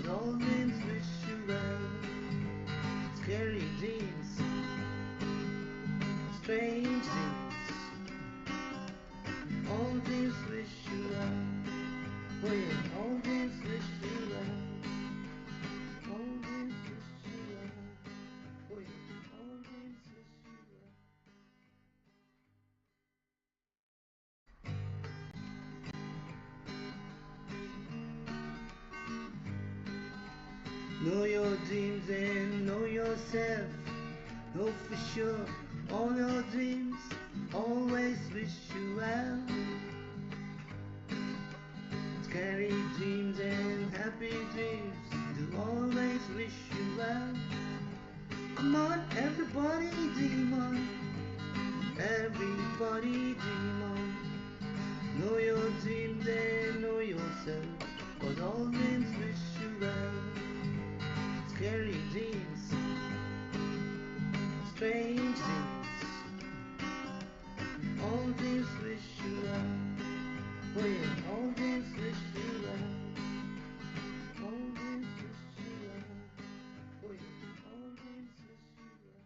'cause all dreams wish you well. Scary dreams, strange dreams, all dreams wish you well. Oh yeah, all dreams wish you well. All dreams wish you well. Oh yeah, all dreams wish you well. Know your dreams and know yourself. Know for sure all your dreams always wish you well. Scary dreams and happy dreams do always wish you well. Come on, everybody dream on. Everybody dream on. Know your dreams and know yourself, 'cause all dreams wish you well. Scary dreams, strange dreams, all dreams wish you well. Oh yeah, all dreams wish you well. All dreams wish you well. Oh yeah, all dreams wish you well.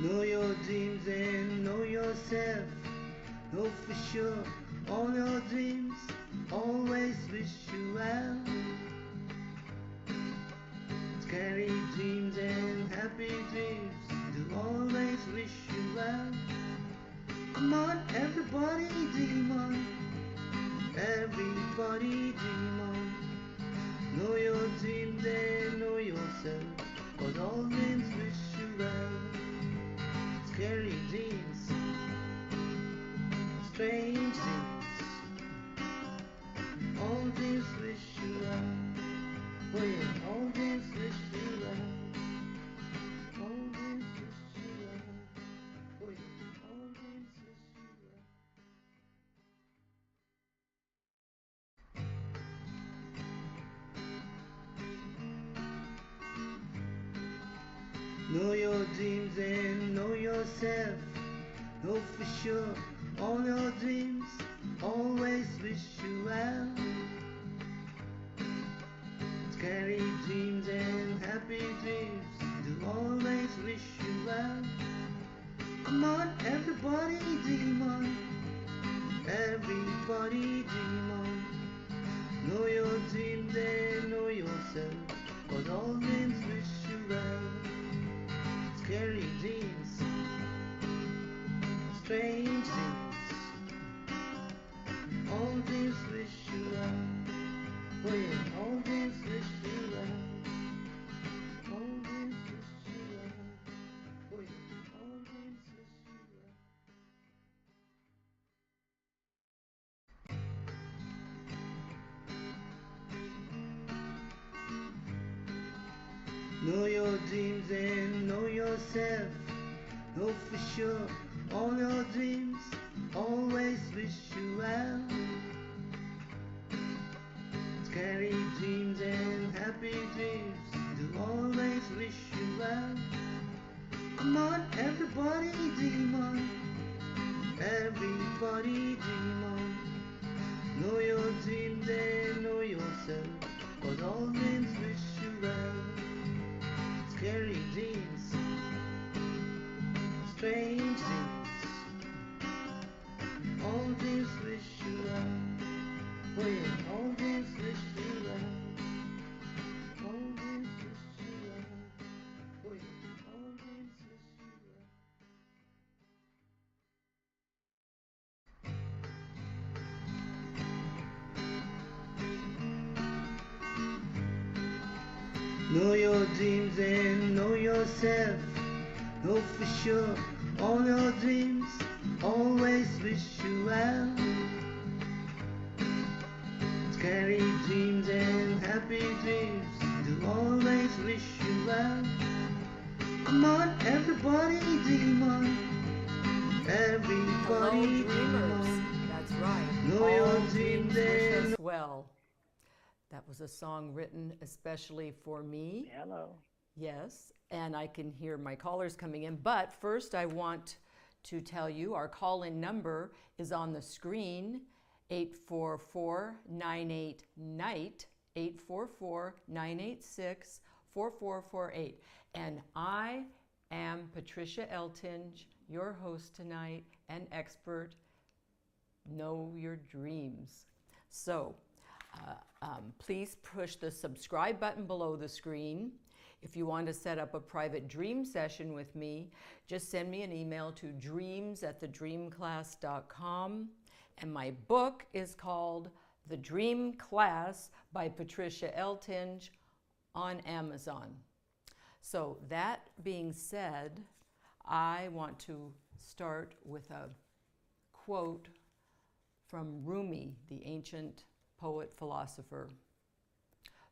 Know your dreams and know yourself. Know for sure all your dreams always wish you well. Scary dreams and happy dreams do always wish you well. Come on, everybody dream on. Everybody dream on. Know your dreams and know yourself, 'cause all dreams wish you well. Scary dreams, strange dreams, all dreams wish you well. Oh yeah, all dreams wish you well. All dreams wish you well. Oh yeah, all dreams wish you well. Know your dreams and know yourself. Know for sure all your dreams always wish you well. Scary dreams and happy dreams do always wish you well. Come on, everybody dream on. Everybody dream on. Know your dreams and know yourself, 'cause all dreams wish you well. Scary dreams, strange dreams, all dreams wish you well. Oh yeah, all dreams wish you well. All dreams wish you well. Oh yeah, all dreams wish you well. Know your dreams and know yourself. Know for sure all your dreams always wish you well. Scary dreams and happy dreams do always wish you well. Come on, everybody dream on. Everybody dream on. Know your dreams and know yourself, 'cause all dreams wish you well. Scary dreams, strange dreams, all dreams wish you well. Oh yeah, all dreams wish you well. All dreams wish you well. Oh yeah, all dreams wish you well. Know your dreams and know yourself. Know for sure all your dreams always wish you well. Scary dreams and happy dreams do always wish you well. Come on, everybody dream on. Everybody Hello, dream dreamers. on. That's right. Know All your dreams dreams wish and us well. That was a song written especially for me. Hello. Yes, and I can hear my callers coming in. But first, I want to tell you our call-in number is on the screen, 844-98-NIGHT, 844-986-4448. And I am Patricia Eltinge, your host tonight and expert. Know your dreams. So please push the subscribe button below the screen. If you want to set up a private dream session with me, just send me an email to dreams@thedreamclass.com. And my book is called The Dream Class by Patricia Eltinge on Amazon. So that being said, I want to start with a quote from Rumi, the ancient poet philosopher.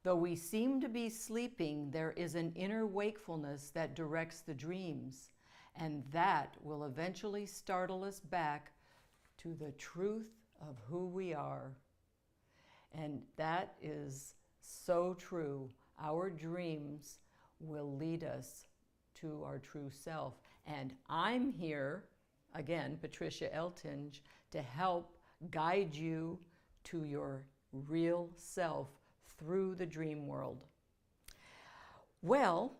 Though we seem to be sleeping, there is an inner wakefulness that directs the dreams, and that will eventually startle us back to the truth of who we are. And that is so true. Our dreams will lead us to our true self. And I'm here, again, Patricia Eltinge, to help guide you to your real self through the dream world. Well,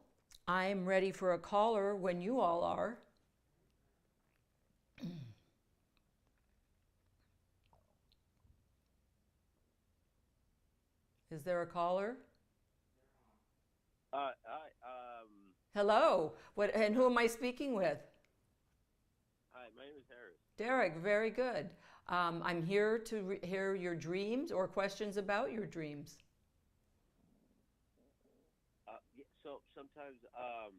I'm ready for a caller when you all are. Is there a caller? Hello. What? And who am I speaking with? Hi, my name is Harris. Derek, very good. I'm here to hear your dreams or questions about your dreams. So sometimes I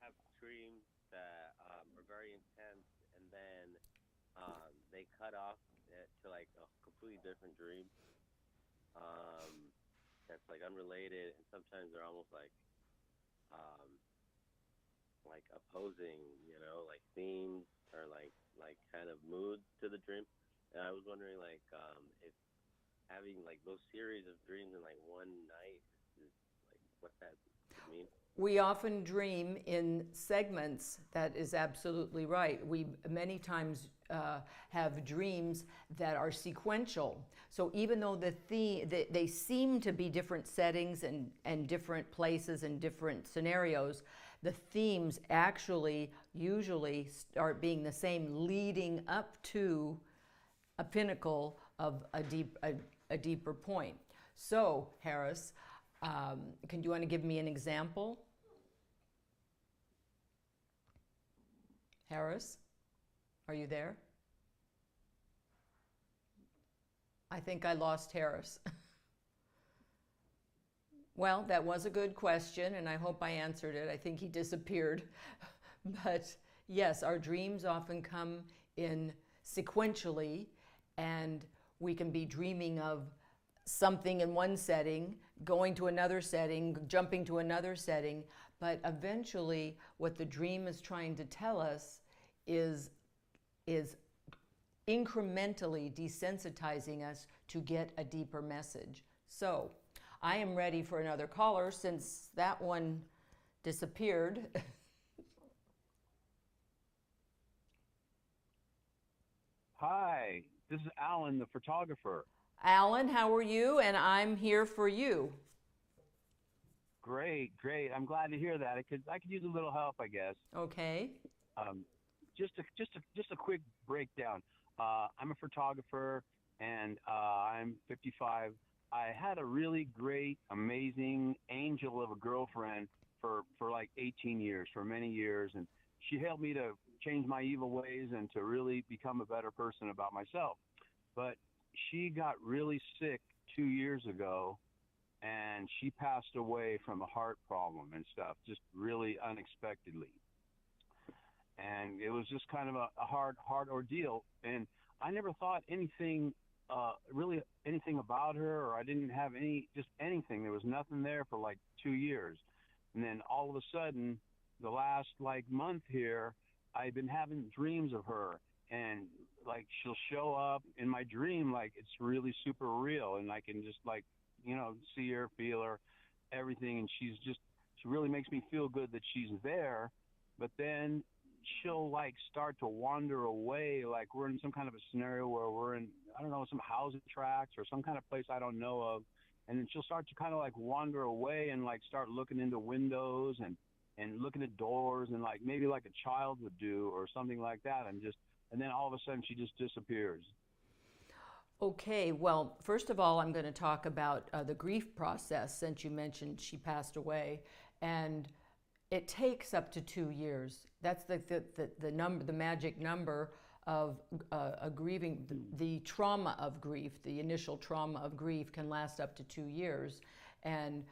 have dreams that are very intense, and then they cut off to like a completely different dream that's like unrelated, and sometimes they're almost like opposing, like themes or like kind of moods to the dream. And I was wondering if having like those series of dreams in like one night is like what that would mean. We often dream in segments. That is absolutely right. We many times have dreams that are sequential. So even though they seem to be different settings and different places and different scenarios, the themes actually usually start being the same, leading up to a pinnacle of a deeper point. So, Harris, do you want to give me an example? Harris, are you there? I think I lost Harris. Well, that was a good question, and I hope I answered it. I think he disappeared. But yes, our dreams often come in sequentially, and we can be dreaming of something in one setting, going to another setting, jumping to another setting, but eventually what the dream is trying to tell us is incrementally desensitizing us to get a deeper message. So I am ready for another caller since that one disappeared. Hi, this is Alan, the photographer. Alan, how are you? And I'm here for you. Great. I'm glad to hear that. I could use a little help, I guess. Okay. Just a quick breakdown. I'm a photographer, and I'm 55. I had a really great, amazing angel of a girlfriend for like 18 years, for many years, and she helped me to change my evil ways and to really become a better person about myself. But she got really sick 2 years ago, and she passed away from a heart problem and stuff, just really unexpectedly. And it was just kind of a hard ordeal. And I never thought anything, really anything about her, or I didn't have just anything. There was nothing there for like 2 years. And then all of a sudden, the last like month here, I've been having dreams of her, and like she'll show up in my dream like it's really super real, and I can just like, see her, feel her, everything. And she really makes me feel good that she's there, but then she'll like start to wander away, like we're in some kind of a scenario where we're in, I don't know, some housing tracts or some kind of place I don't know of, and then she'll start to kind of like wander away and like start looking into windows and looking at doors and like maybe like a child would do or something like that, and then all of a sudden she just disappears. Okay, well, first of all, I'm going to talk about the grief process since you mentioned she passed away. And it takes up to 2 years. That's the number, the magic number of a grieving. The trauma of grief, the initial trauma of grief, can last up to 2 years. And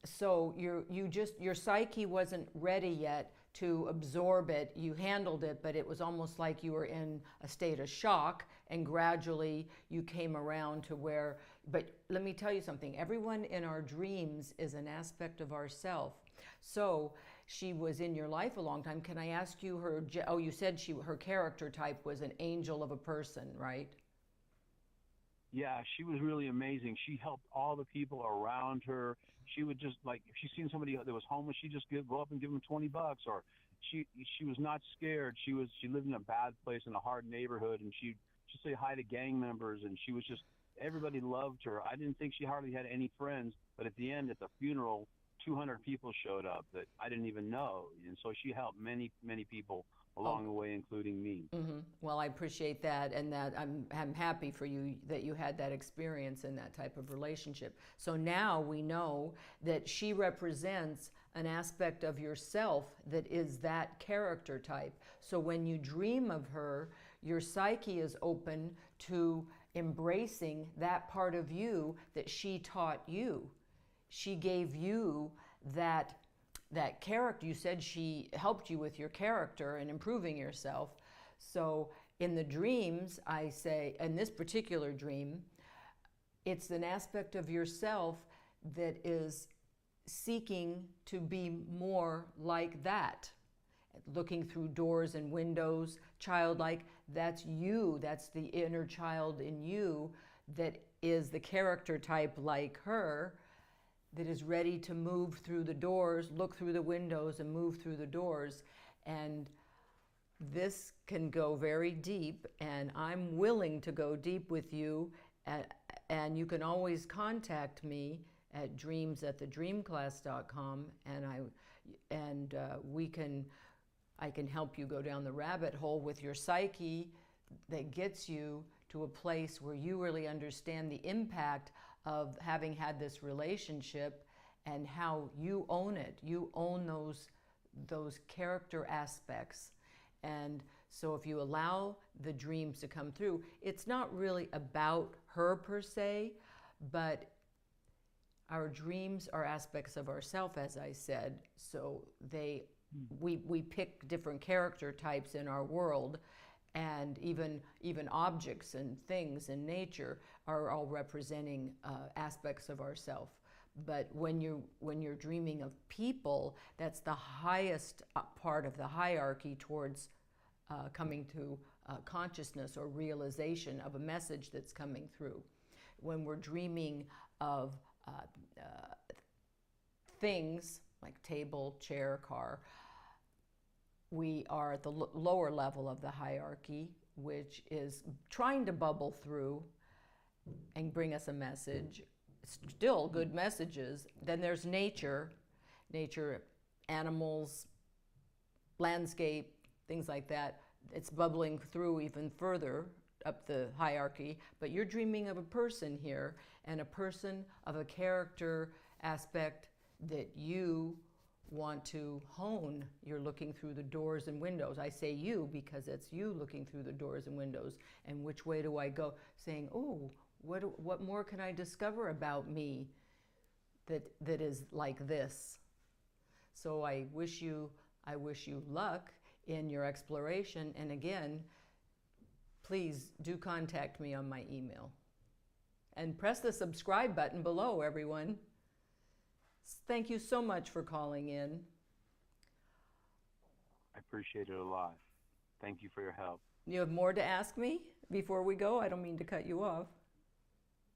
so your psyche wasn't ready yet to absorb it. You handled it, but it was almost like you were in a state of shock, and gradually you came around to where, but let me tell you something, everyone in our dreams is an aspect of ourself. So she was in your life a long time. Can I ask you you said her character type was an angel of a person, right? Yeah, she was really amazing. She helped all the people around her. She would just like, if she seen somebody that was homeless, she'd just go up and give them $20. Or she was not scared. She lived in a bad place in a hard neighborhood, and she'd say hi to gang members, and she was just, everybody loved her. I didn't think she hardly had any friends, but at the end, at the funeral, 200 people showed up that I didn't even know, and so she helped many people along the way, including me. Mm-hmm. Well, I appreciate that, and that I'm happy for you that you had that experience in that type of relationship. So now we know that she represents an aspect of yourself that is that character type. So when you dream of her, your psyche is open to embracing that part of you that she taught you. She gave you that character. You said she helped you with your character and improving yourself. So in the dreams, I say, in this particular dream, it's an aspect of yourself that is seeking to be more like that. Looking through doors and windows, childlike, that's you. That's the inner child in you that is the character type like her, that is ready to move through the doors, look through the windows, and move through the doors. And this can go very deep, and I'm willing to go deep with you. And you can always contact me at dreams@thedreamclass.com, and I can help you go down the rabbit hole with your psyche that gets you to a place where you really understand the impact of having had this relationship and how you own it. You own those character aspects. And so if you allow the dreams to come through, it's not really about her per se, but our dreams are aspects of ourself, as I said. So we pick different character types in our world, and even objects and things in nature are all representing aspects of ourself. But when you're dreaming of people, that's the highest part of the hierarchy towards coming to consciousness or realization of a message that's coming through. When we're dreaming of things like table, chair, car, we are at the lower level of the hierarchy, which is trying to bubble through and bring us a message. Still good messages. Then there's nature, animals, landscape, things like that. It's bubbling through even further up the hierarchy, but you're dreaming of a person here, and a person of a character aspect that you want to hone. You're looking through the doors and windows. I say you because it's you looking through the doors and windows. And which way do I go? Saying, oh, what more can I discover about me that is like this? So I wish you luck in your exploration. And again, please do contact me on my email. And press the subscribe button below, everyone. Thank you so much for calling in. I appreciate it a lot. Thank you for your help. You have more to ask me before we go? I don't mean to cut you off.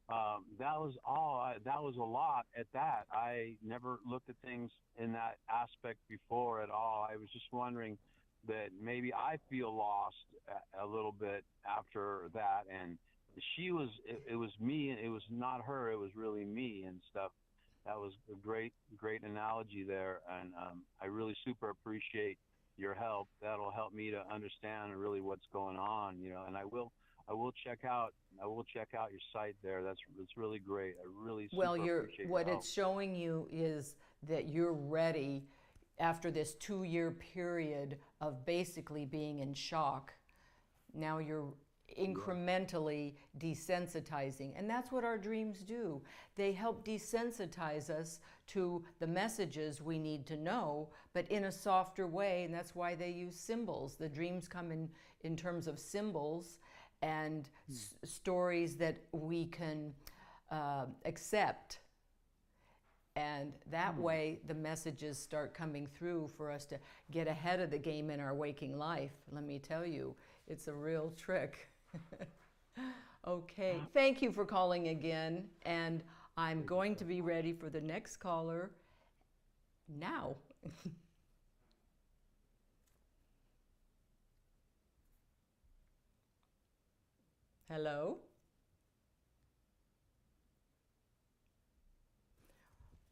That was all. That was a lot at that. I never looked at things in that aspect before at all. I was just wondering that maybe I feel lost a little bit after that, and she was. It was me, and it was not her. It was really me and stuff. That was a great analogy there, and I really super appreciate your help. That'll help me to understand really what's going on, and I will check out your site there. That's really great. I really Well, super appreciate your what help. it's showing you is that you're ready after this 2-year period of basically being in shock. Now you're incrementally desensitizing. And that's what our dreams do. They help desensitize us to the messages we need to know, but in a softer way. And that's why they use symbols. The dreams come in terms of symbols and stories that we can accept. And that way, the messages start coming through for us to get ahead of the game in our waking life. Let me tell you, it's a real trick. Okay, thank you for calling again. And I'm going to be ready for the next caller now. Hello?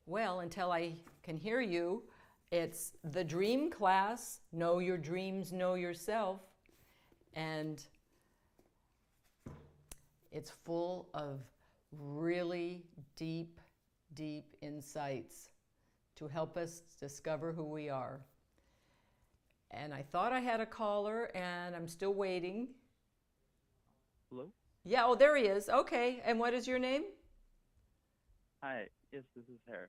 Well, until I can hear you, it's the dream class, know your dreams, know yourself. And it's full of really deep, deep insights to help us discover who we are. And I thought I had a caller, and I'm still waiting. Hello? Yeah, oh, there he is. Okay, and what is your name? Hi. Yes, this is Harry.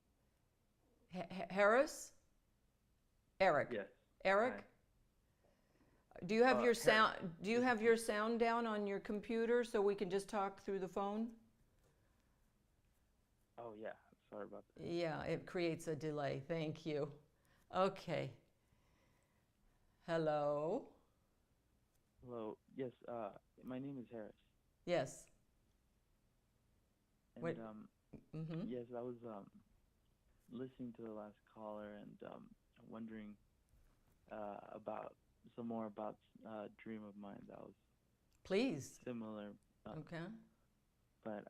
Harris? Eric. Yes. Eric? Hi. Do you have your Harris. sound? Do you have your sound down on your computer so we can just talk through the phone? Oh, yeah. Sorry about that. Yeah, it creates a delay. Thank you. Okay. Hello. Hello. Yes, my name is Harris. Yes. And What- Mm-hmm. yes, I was listening to the last caller and wondering about some more about a dream of mine that was Please. similar. Okay. But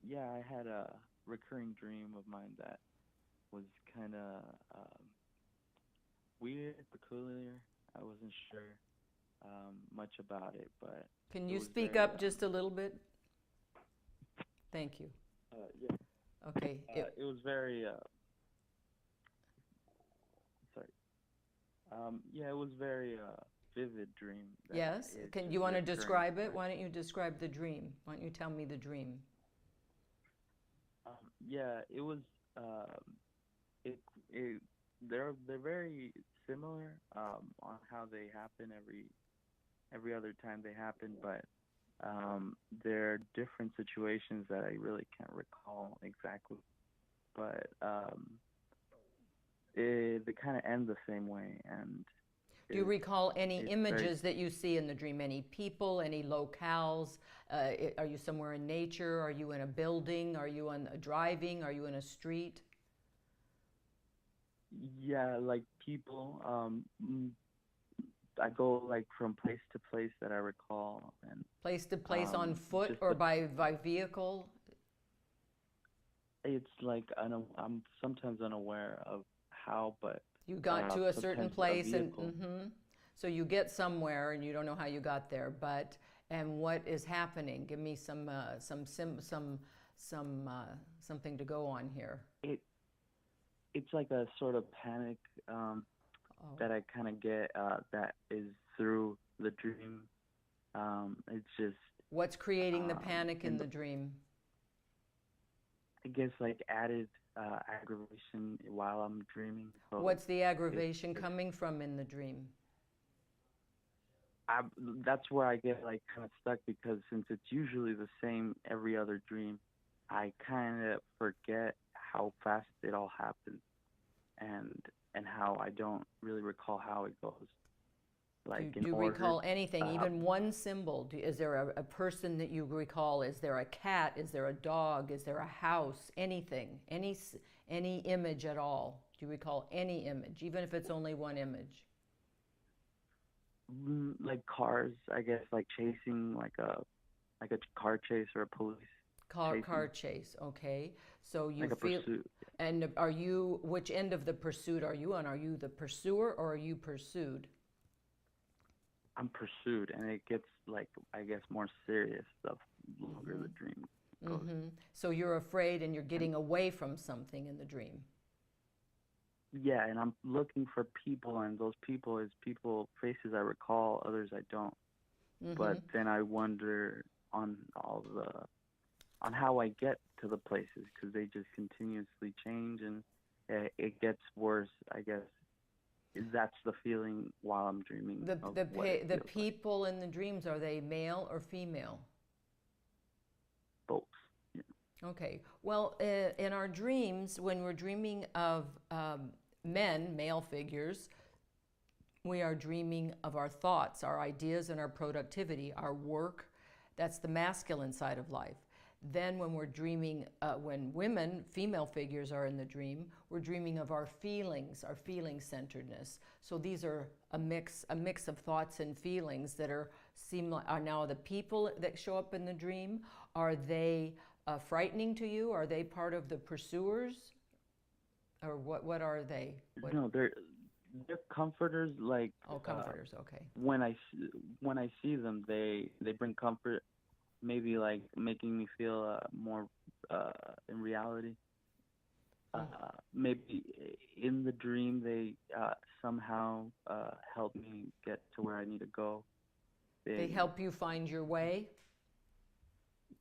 yeah, I had a recurring dream of mine that was kind of weird, peculiar. I wasn't sure much about it, but Can it you was speak very, up just a little bit? Thank you. yeah. Okay. It was very sorry. Yeah, it was very vivid dream. That Yes. it's Can just you want to recurring describe it? back. Why don't you describe the dream? Why don't you tell me the dream? Yeah, it was. It it they're very similar on how they happen every other time they happen, but there are different situations that I really can't recall exactly. But they kind of end the same way, and Do you recall any it's images that you see in the dream? Any people, any locales? Are you somewhere in nature? Are you in a building? Are you on driving? Are you in a street? yeah, like people. I go like from place to place that I recall, and Place to place on foot just or the, by vehicle? it's like I'm sometimes unaware of how, but You got to a certain sometimes a place and vehicle. so you get somewhere and you don't know how you got there, but and what is happening? Give me something to go on here. It's like a sort of panic Oh. that I kind of get that is through the dream. It's just What's creating the panic in and the dream? I guess like added aggravation while I'm dreaming. So What's the aggravation it, coming from in the dream? I, that's where I get like kind of stuck because since it's usually the same every other dream, I kind of forget how fast it all happens and how I don't really recall how it goes. like Do in you order. recall anything, Uh, even one symbol? Is there a person that you recall? Is there a cat? Is there a dog? Is there a house? Anything? Any image at all? Do you recall any image, even if it's only one image? like cars, I guess, like chasing, like a car chase or a police Car chasing, chase, okay. So you like a feel, pursuit. and are you, which end of the pursuit are you on? Are you the pursuer or are you pursued? I'm pursued, and it gets like, I guess, more serious the longer the Mm-hmm. dream goes. So you're afraid and you're And getting away from something in the dream. yeah, and I'm looking for people, and those people is people faces I recall, others I don't. Mm-hmm. But then I wonder on on how I get to the places, because they just continuously change, and it gets worse. I guess that's the feeling while I'm dreaming of what it The feels like. people in the dreams, are they male or female? Both. Yeah. Okay. Well, in our dreams, when we're dreaming of men, male figures, we are dreaming of our thoughts, our ideas, and our productivity, our work. That's the masculine side of life. Then, when we're dreaming, when women, female figures are in the dream, we're dreaming of our feelings, our feeling centeredness. So these are a mix of thoughts and feelings that are now the people that show up in the dream. Are they frightening to you? Are they part of the pursuers, or what are they? No, they're comforters. Like Oh, comforters. Okay. when I see them, they bring comfort. Maybe like making me feel more in reality. Maybe in the dream they somehow help me get to where I need to go. They They help you find your way.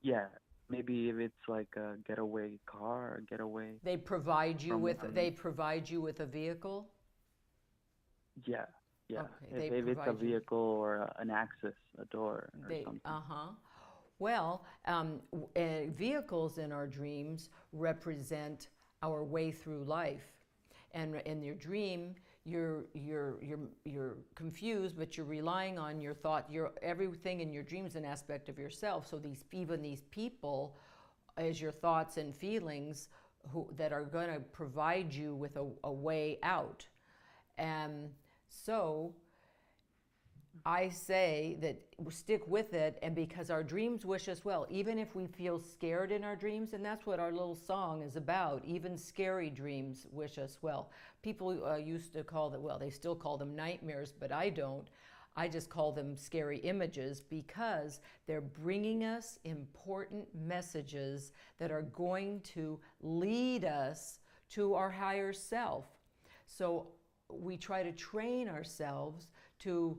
Yeah, maybe if it's like a getaway car or getaway They provide you from with one. a vehicle. Yeah, yeah. Okay, If they it's a provide you. vehicle or an access, a door or something. Well, vehicles in our dreams represent our way through life, and in your dream, you're confused, but you're relying on your thought. Everything in your dreams an aspect of yourself. So these people, as your thoughts and feelings, that are going to provide you with a way out, and so I say that stick with it, and because our dreams wish us well, even if we feel scared in our dreams, and that's what our little song is about. Even scary dreams wish us well. People used to call them, well, they still call them nightmares, but I don't. I just call them scary images because they're bringing us important messages that are going to lead us to our higher self. So we try to train ourselves to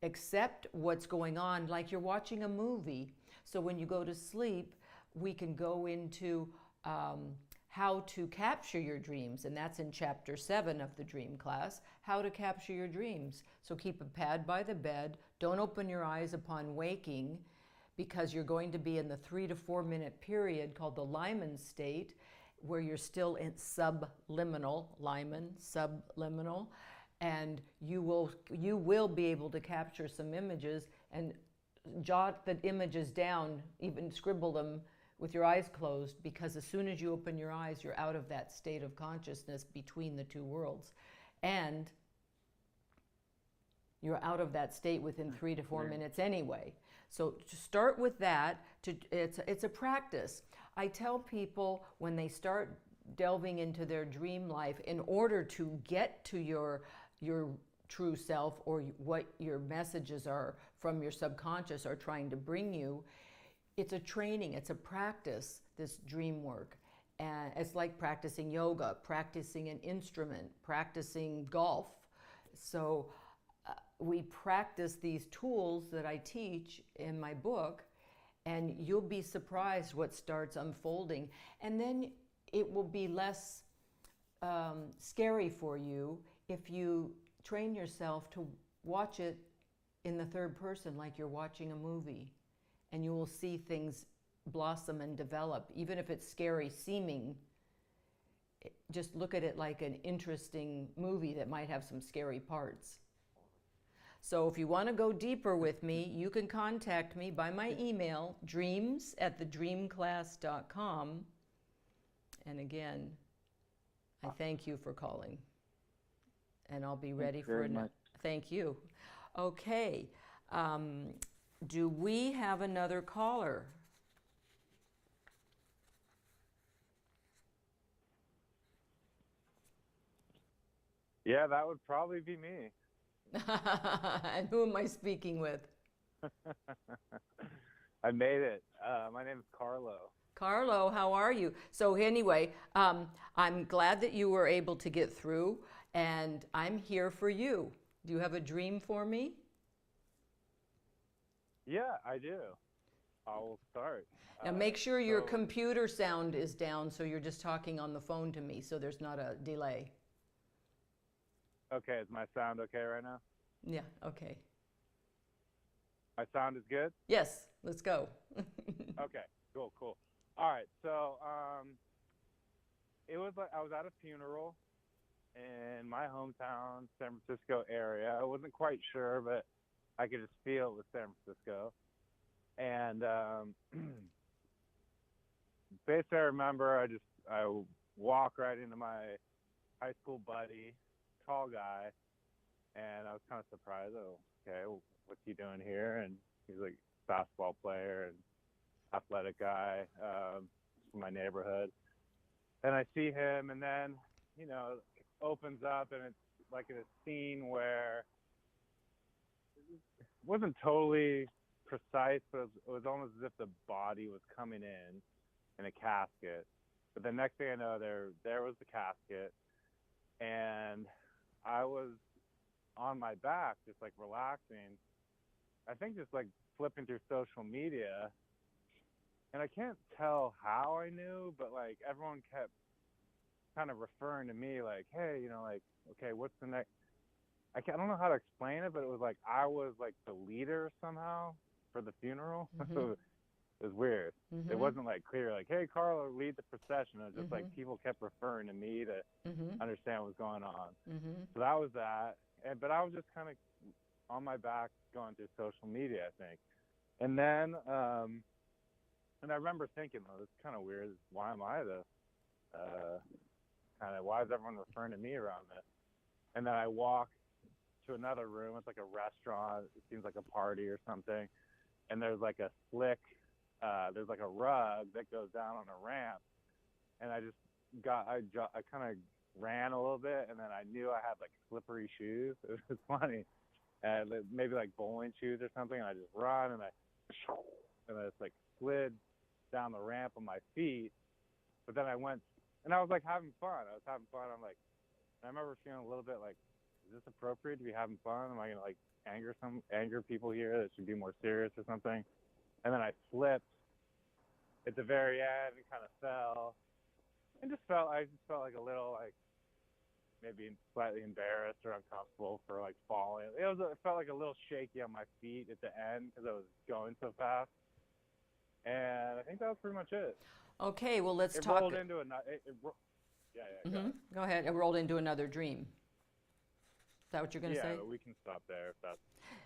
accept what's going on, like you're watching a movie. So when you go to sleep, we can go into how to capture your dreams, and that's in chapter 7 of the dream class, how to capture your dreams. So keep a pad by the bed, don't open your eyes upon waking, because you're going to be in the 3 to 4 minute period called the Lyman state, where you're still in subliminal, and you will be able to capture some images and jot the images down, even scribble them with your eyes closed, because as soon as you open your eyes, you're out of that state of consciousness between the two worlds, and you're out of that state within 3 to 4 minutes anyway. So to start with that, it's a practice. I tell people when they start delving into their dream life, in order to get to your true self, or what your messages are from your subconscious are trying to bring you, it's a training, it's a practice, this dream work. And it's like practicing yoga, practicing an instrument, practicing golf. So we practice these tools that I teach in my book, and you'll be surprised what starts unfolding. And then it will be less scary for you if you train yourself to watch it in the third person, like you're watching a movie, and you will see things blossom and develop. Even if it's scary seeming, just look at it like an interesting movie that might have some scary parts. So if you want to go deeper with me, you can contact me by my email, dreams@thedreamclass.com. And again, I thank you for calling. And I'll be ready for much. Thank you. Okay. Do we have another caller? Yeah, that would probably be me. And who am I speaking with? I made it. My name is Carlo. Carlo, how are you? So anyway, I'm glad that you were able to get through, and I'm here for you. Do you have a dream for me? Yeah, I do. I will start. Now make sure your so- computer sound is down so you're just talking on the phone to me so there's not a delay. Okay, is my sound okay right now? Yeah, okay. My sound is good? Yes, let's go. Okay, cool. All right, so it was like I was at a funeral in my hometown, San Francisco area. I wasn't quite sure, but I could just feel it was San Francisco. And basically, I remember I walked right into my high school buddy, tall guy, and I was kind of surprised. Oh, okay, what's he doing here? And he's like a basketball player and athletic guy from my neighborhood. And I see him, and then it opens up, and it's like in a scene where it wasn't totally precise, but it was almost as if the body was coming in a casket. But the next thing I know, there was the casket, and I was on my back, just like relaxing. I think just like flipping through social media, and I can't tell how I knew, but like everyone kept kind of referring to me, like, hey, like, okay, what's the next? I don't know how to explain it, but it was like I was like the leader somehow for the funeral. Mhm. It was weird. Mhm. It wasn't like clear, like, hey, Carlo, lead the procession. It was just Mhm. like people kept referring to me to Mhm. understand what was going on. Mhm. So that was that. But I was just kind of on my back going through social media, I think. And then, and I remember thinking, oh, this is kind of weird. Why am I why is everyone referring to me around this? And then I walk to another room. It's like a restaurant. It seems like a party or something. And there's like a slick, there's like a rug that goes down on a ramp. And I kind of ran a little bit, and then I knew I had like slippery shoes. It was funny. Maybe like bowling shoes or something. And I just run, and I just like slid down the ramp on my feet. But then I went, and I was like having fun. I'm like, I remember feeling a little bit like, is this appropriate to be having fun? Am I gonna like anger people here that should be more serious or something? And then I slipped at the very end and kind of fell, and I just felt like a little like maybe slightly embarrassed or uncomfortable for like falling. It felt like a little shaky on my feet at the end because I was going so fast. And I think that was pretty much it. Okay, well, let's It talk. rolled into another. Yeah. Mhm. Go ahead. It rolled into another dream. Is that what you're going to say? Yeah, but we can stop there if that's.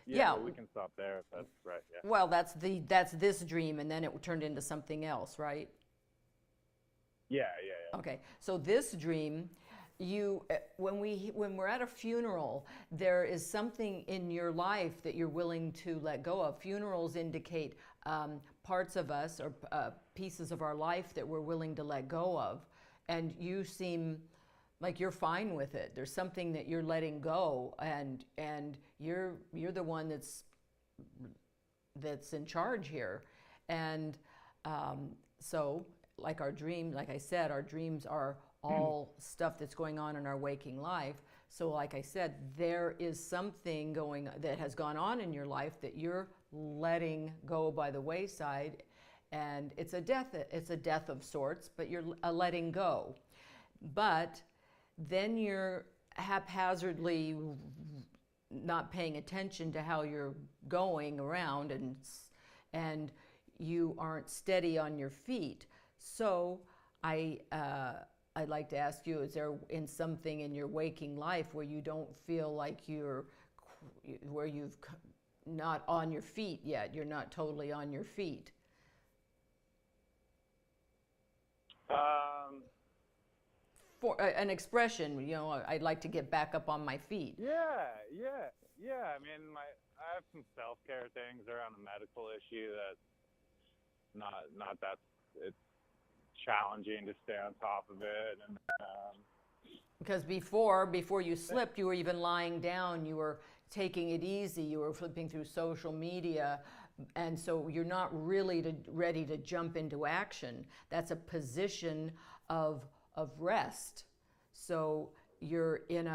Yeah. We can stop there if that's right. Yeah. Well, that's this dream, and then it turned into something else, right? Yeah. Okay, so this dream, when we're at a funeral, there is something in your life that you're willing to let go of. Funerals indicate parts of us or pieces of our life that we're willing to let go of, and you seem like you're fine with it. There's something that you're letting go, and you're the one that's in charge here, and so. Like I said, our dreams are all stuff that's going on in our waking life. So like I said, there is something that has gone on in your life that you're letting go by the wayside, and it's a death of sorts, but you're letting go. But then you're haphazardly not paying attention to how you're going around, and you aren't steady on your feet. So I'd like to ask you, is there something in your waking life where you don't feel like you're where you've not on your feet yet. You're not totally on your feet. For an expression, I'd like to get back up on my feet. Yeah. I mean, I have some self-care things around a medical issue that's not that it's challenging to stay on top of it, and Because before you slipped, you were even lying down, you were taking it easy, you were flipping through social media, and so you're not really ready to jump into action. That's a position of rest. So you're in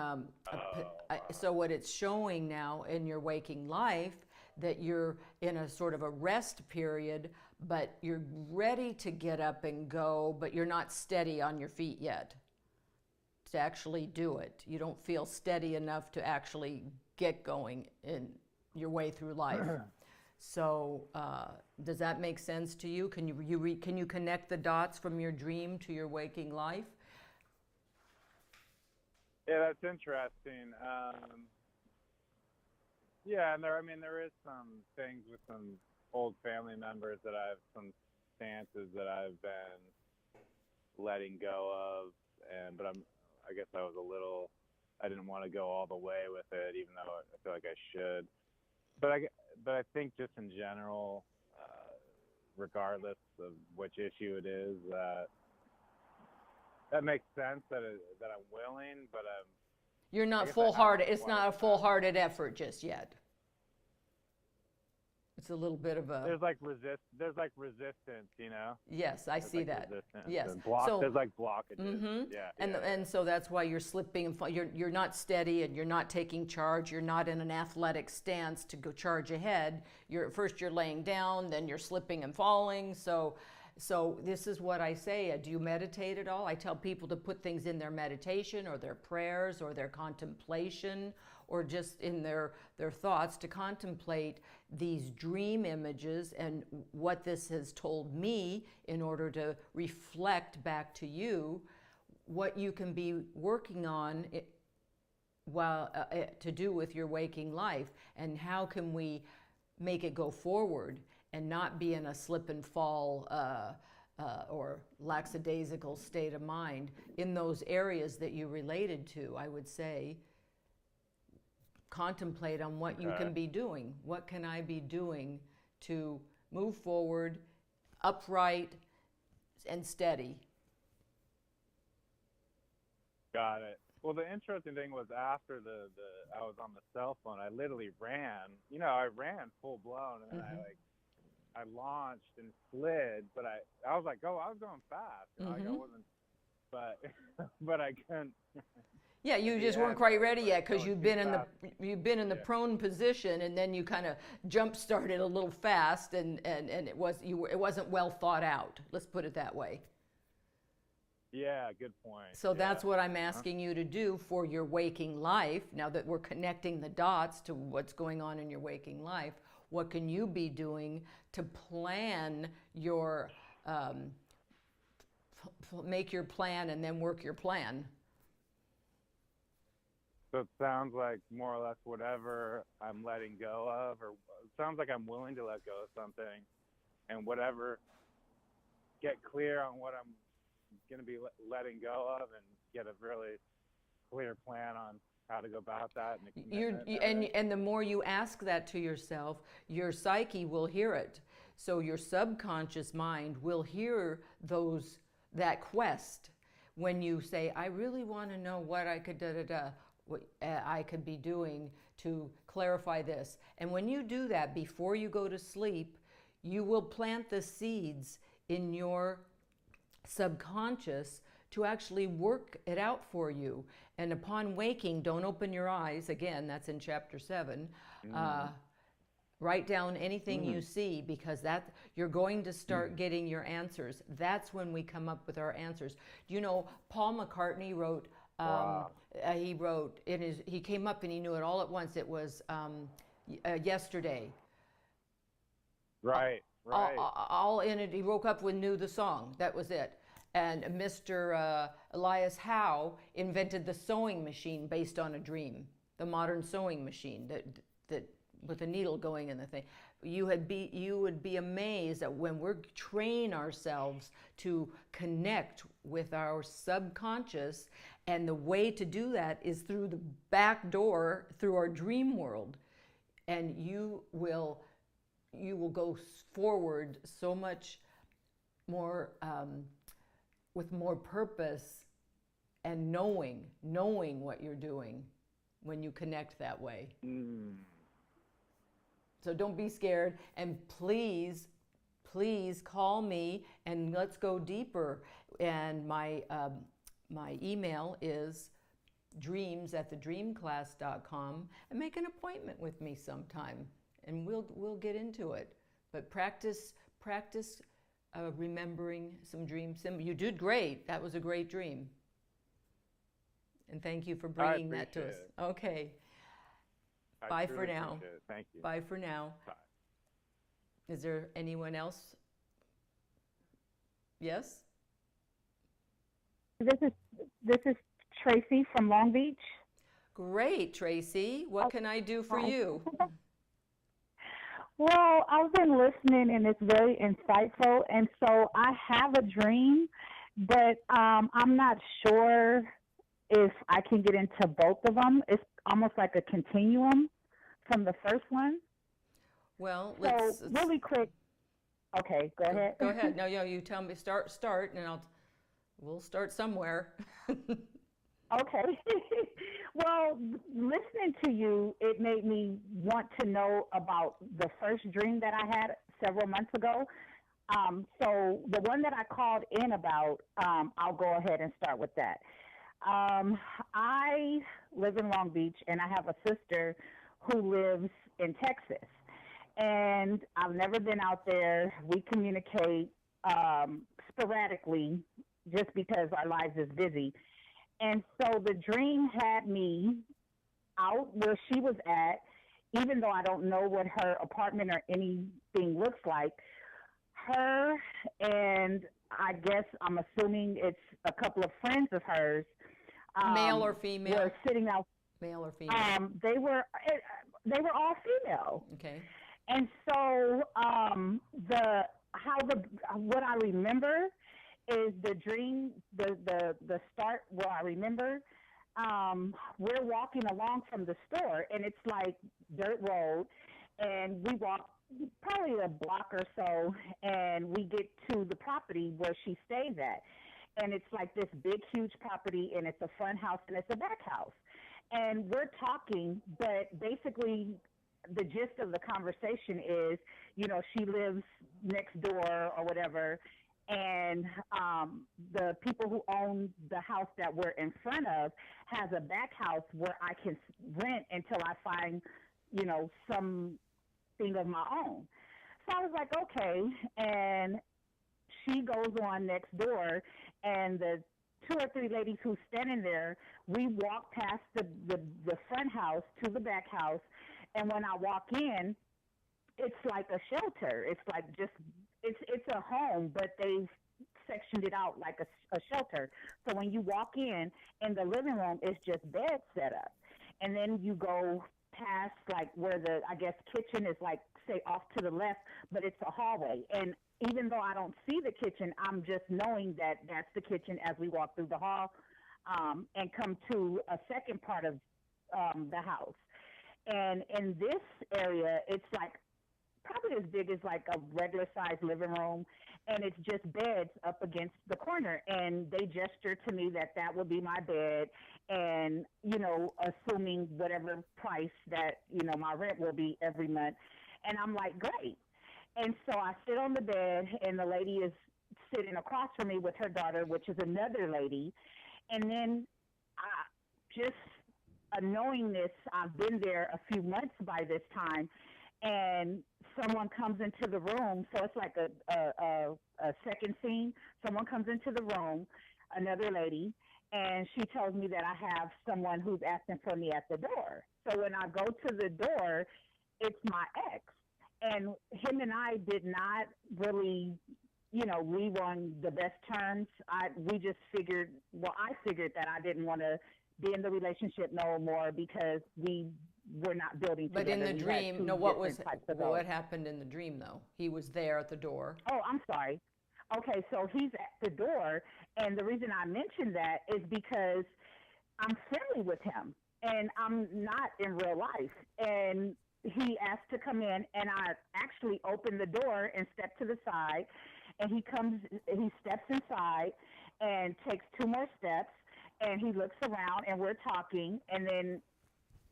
so what it's showing now in your waking life, that you're in a sort of a rest period, but you're ready to get up and go, but you're not steady on your feet yet to actually do it. You don't feel steady enough to actually get going in your way through life. So does that make sense to you? Can you connect the dots from your dream to your waking life? Yeah, that's interesting. Yeah, and there is some things with some old family members that I have some stances that I've been letting go of, but I guess I didn't want to go all the way with it, even though I feel like I should. But I think just in general, regardless of which issue it is, that makes sense that I'm willing, but you're not full-hearted. It's not a full-hearted effort just yet. It's a little bit of a. There's like resistance, Yes, I see that. Yes. So there's like blockages. Mm-hmm. Yeah. And so that's why you're slipping and you're not steady, and you're not taking charge. You're not in an athletic stance to go charge ahead. First you're laying down, then you're slipping and falling. So this is what I say. Do you meditate at all? I tell people to put things in their meditation or their prayers or their contemplation, or just in their thoughts, to contemplate these dream images and what this has told me, in order to reflect back to you what you can be working on to do with your waking life, and how can we make it go forward and not be in a slip and fall or lackadaisical state of mind in those areas that you related to. I would say contemplate on what you can be doing. What can I be doing to move forward, upright and steady? Got it. Well, the interesting thing was, after I was on the cell phone, I literally ran. I ran full blown, and then I launched and slid, but I was like, I was going fast. Like I wasn't, but I couldn't. Yeah, you just weren't quite ready yet, because you've been in the prone position, and then you kind of jump started a little fast, and it wasn't well thought out. Let's put it that way. Yeah, good point. So that's what I'm asking you to do for your waking life. Now that we're connecting the dots to what's going on in your waking life, what can you be doing to plan your, make your plan and then work your plan? So it sounds like more or less whatever I'm letting go of, or it sounds like I'm willing to let go of something, and whatever, get clear on what I'm going to be letting go of, and get a really clear plan on how to go about that. And the more you ask that to yourself, your psyche will hear it. So your subconscious mind will hear that quest. When you say, I really want to know what I could what I could be doing to clarify this. And when you do that before you go to sleep, you will plant the seeds in your subconscious to actually work it out for you. And upon waking, don't open your eyes. Again, that's in chapter 7. Write down anything you see, because you're going to start getting your answers. That's when we come up with our answers. Paul McCartney wrote, he came up and he knew it all at once. It was Yesterday. Right. All in it. He woke up and knew the song. That was it. And Mr. Elias Howe invented the sewing machine based on a dream. the modern sewing machine that with the needle going in the thing. You would be amazed at when we train ourselves to connect with our subconscious, and the way to do that is through the back door, through our dream world, and you will go forward so much more with more purpose and knowing what you're doing when you connect that way. So don't be scared, and please call me and let's go deeper. And my email is dreams@thedreamclass.com, and make an appointment with me sometime, and we'll get into it. But practice remembering some dreams. You did great. That was a great dream. And thank you for bringing that to us. Okay. Bye for now. Thank you. Bye for now. Bye. Is there anyone else? Yes? This is Tracy from Long Beach. Great, Tracy. What can I do for you? Well, I've been listening and it's very insightful. And so I have a dream, but I'm not sure if I can get into both of them. It's almost like a continuum from the first one. Well, let's really quick. Okay, go ahead. Go ahead. No, you tell me. Start, and we'll start somewhere. Okay. Well, listening to you, it made me want to know about the first dream that I had several months ago. So the one that I called in about, I'll go ahead and start with that. I live in Long Beach, and I have a sister who lives in Texas. And I've never been out there. We communicate sporadically just because our lives is busy. And so the dream had me out where she was at, even though I don't know what her apartment or anything looks like. Her and I guess I'm assuming it's a couple of friends of hers. Male or female? Were sitting out. Male or female? They were all female. Okay. And so what I remember is the dream, the start where I remember, we're walking along from the store, and it's like dirt road, and we walk probably a block or so, and we get to the property where she stays at. And it's like this big, huge property, and it's a front house and it's a back house. And we're talking, but basically the gist of the conversation is, she lives next door or whatever, and the people who own the house that we're in front of has a back house where I can rent until I find, something of my own. So I was like, okay, and she goes on next door, and the 2 or 3 ladies who's standing there, we walk past the front house to the back house, and when I walk in, it's like a shelter. It's like it's a home, but they've sectioned it out like a shelter. So when you walk in the living room, it's just beds set up. And then you go past like where the, I guess, kitchen is, like, say, off to the left, but it's a hallway. And even though I don't see the kitchen, I'm just knowing that that's the kitchen as we walk through the hall and come to a second part of the house. And in this area, it's like probably as big as like a regular sized living room, and it's just beds up against the corner. And they gesture to me that would be my bed, and, assuming whatever price that, my rent will be every month. And I'm like, great. And so I sit on the bed, and the lady is sitting across from me with her daughter, which is another lady. And then just a knowingness, I've been there a few months by this time, and someone comes into the room. So it's like a second scene. Someone comes into the room, another lady, and she tells me that I have someone who's asking for me at the door. So when I go to the door, it's my ex. And him and I did not really, leave on the best terms. We just figured, I figured that I didn't want to be in the relationship no more because we were not building But together. in the We had dream, two no, different types of what goals. happened in the dream though? He was there at the door. Oh, I'm sorry. Okay, so he's at the door, and the reason I mentioned that is because I'm friendly with him, and I'm not in real life. And he asked to come in, and I actually opened the door and stepped to the side, and he steps inside and takes two more steps, and he looks around, and we're talking, and then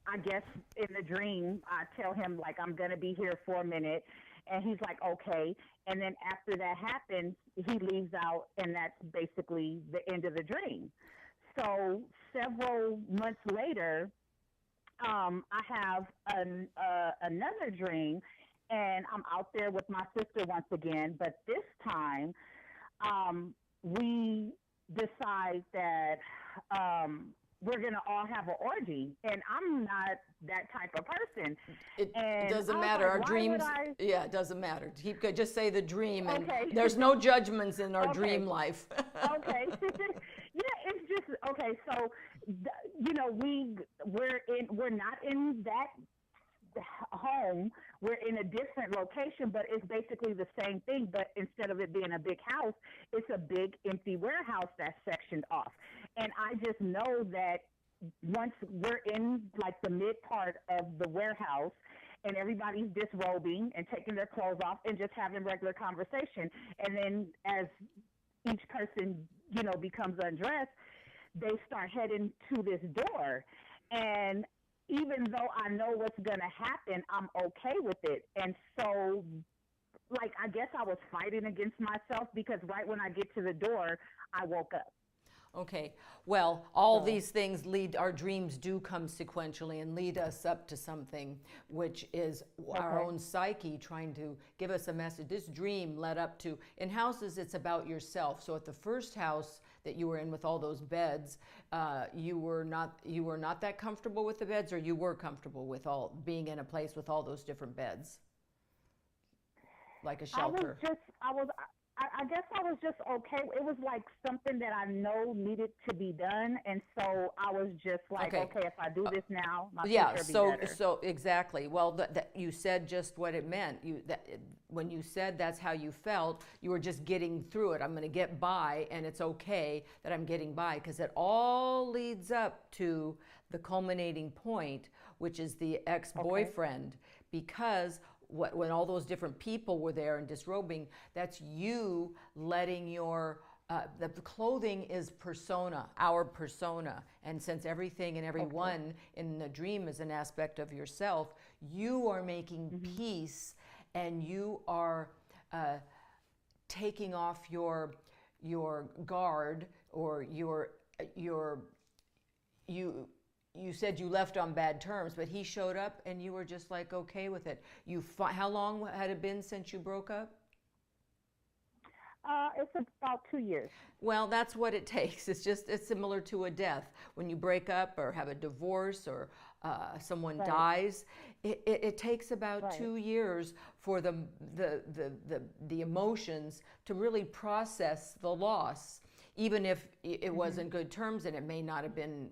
I guess in the dream, I tell him, like, I'm going to be here for a minute. And he's like, okay. And then after that happens, he leaves out, and that's basically the end of the dream. So several months later, I have another dream, and I'm out there with my sister once again. But this time, we decide that we're going to all have an orgy, and I'm not that type of person. It And doesn't I was matter. like, Our why dreams, would I? yeah, it doesn't matter. Just say the dream, and Okay. there's no judgments in our Okay. dream life. Okay. Yeah, it's just okay. So, we're not in that home. We're in a different location, but it's basically the same thing. But instead of it being a big house, it's a big empty warehouse that's sectioned off. And I just know that once we're in like the mid part of the warehouse and everybody's disrobing and taking their clothes off and just having regular conversation, and then as each person, becomes undressed, they start heading to this door. And even though I know what's going to happen, I'm okay with it. And so, like, I guess I was fighting against myself because right when I get to the door, I woke up. Okay, well, all these things our dreams do come sequentially and lead us up to something, which is our own psyche trying to give us a message. This dream led up to, in houses, it's about yourself. So at the first house that you were in with all those beds, you were not that comfortable with the beds, or you were comfortable with being in a place with all those different beds, like a shelter? I guess I was just okay. It was like something that I know needed to be done, and so I was just like, okay, if I do this now, my future will be better. So exactly. Well, you said just what it meant. When you said that's how you felt, you were just getting through it. I'm going to get by, and it's okay that I'm getting by, because it all leads up to the culminating point, which is the ex-boyfriend, because when all those different people were there and disrobing, that's you letting the clothing is persona, our persona. And since everything and everyone in the dream is an aspect of yourself, you are making peace, and you are taking off your guard, or you said you left on bad terms, but he showed up and you were just like okay with it. How long had it been since you broke up? It's about 2 years. Well, that's what it takes. It's similar to a death. When you break up or have a divorce, or someone dies, it takes about 2 years for the emotions to really process the loss. Even if it wasn't good terms and it may not have been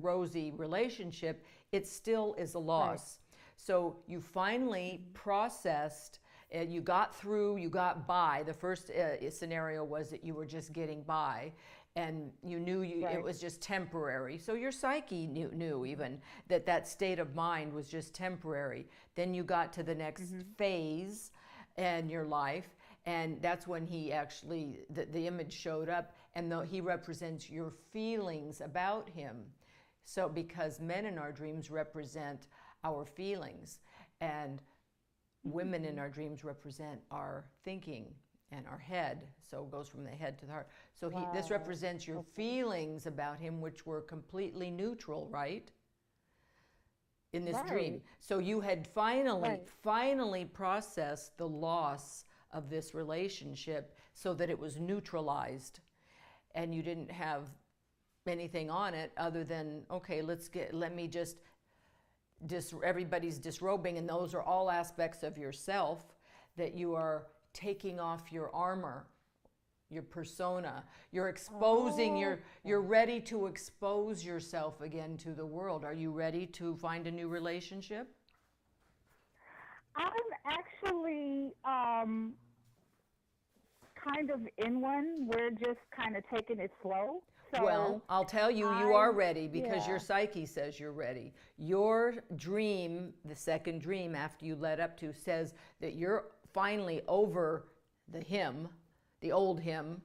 rosy relationship, it still is a loss. So you finally processed, you got through, you got by. The first scenario was that you were just getting by, and you knew it was just temporary. So your psyche knew even that state of mind was just temporary. Then you got to the next phase in your life, and that's when he actually, the image showed up, and he represents your feelings about him. So because men in our dreams represent our feelings, and women in our dreams represent our thinking and our head. So it goes from the head to the heart. So this represents your feelings about him, which were completely neutral, right? In this dream. So you had finally processed the loss of this relationship so that it was neutralized, and you didn't have anything on it other than, okay, everybody's disrobing, and those are all aspects of yourself that you are taking off your armor, your persona. You're exposing you're ready to expose yourself again to the world. Are you ready to find a new relationship? I'm actually kind of in one. We're just kind of taking it slow. So Well, I'll tell you, you are ready because yeah. your psyche says you're ready. Your dream, the second dream after you led up to, says that you're finally over the him, the old him,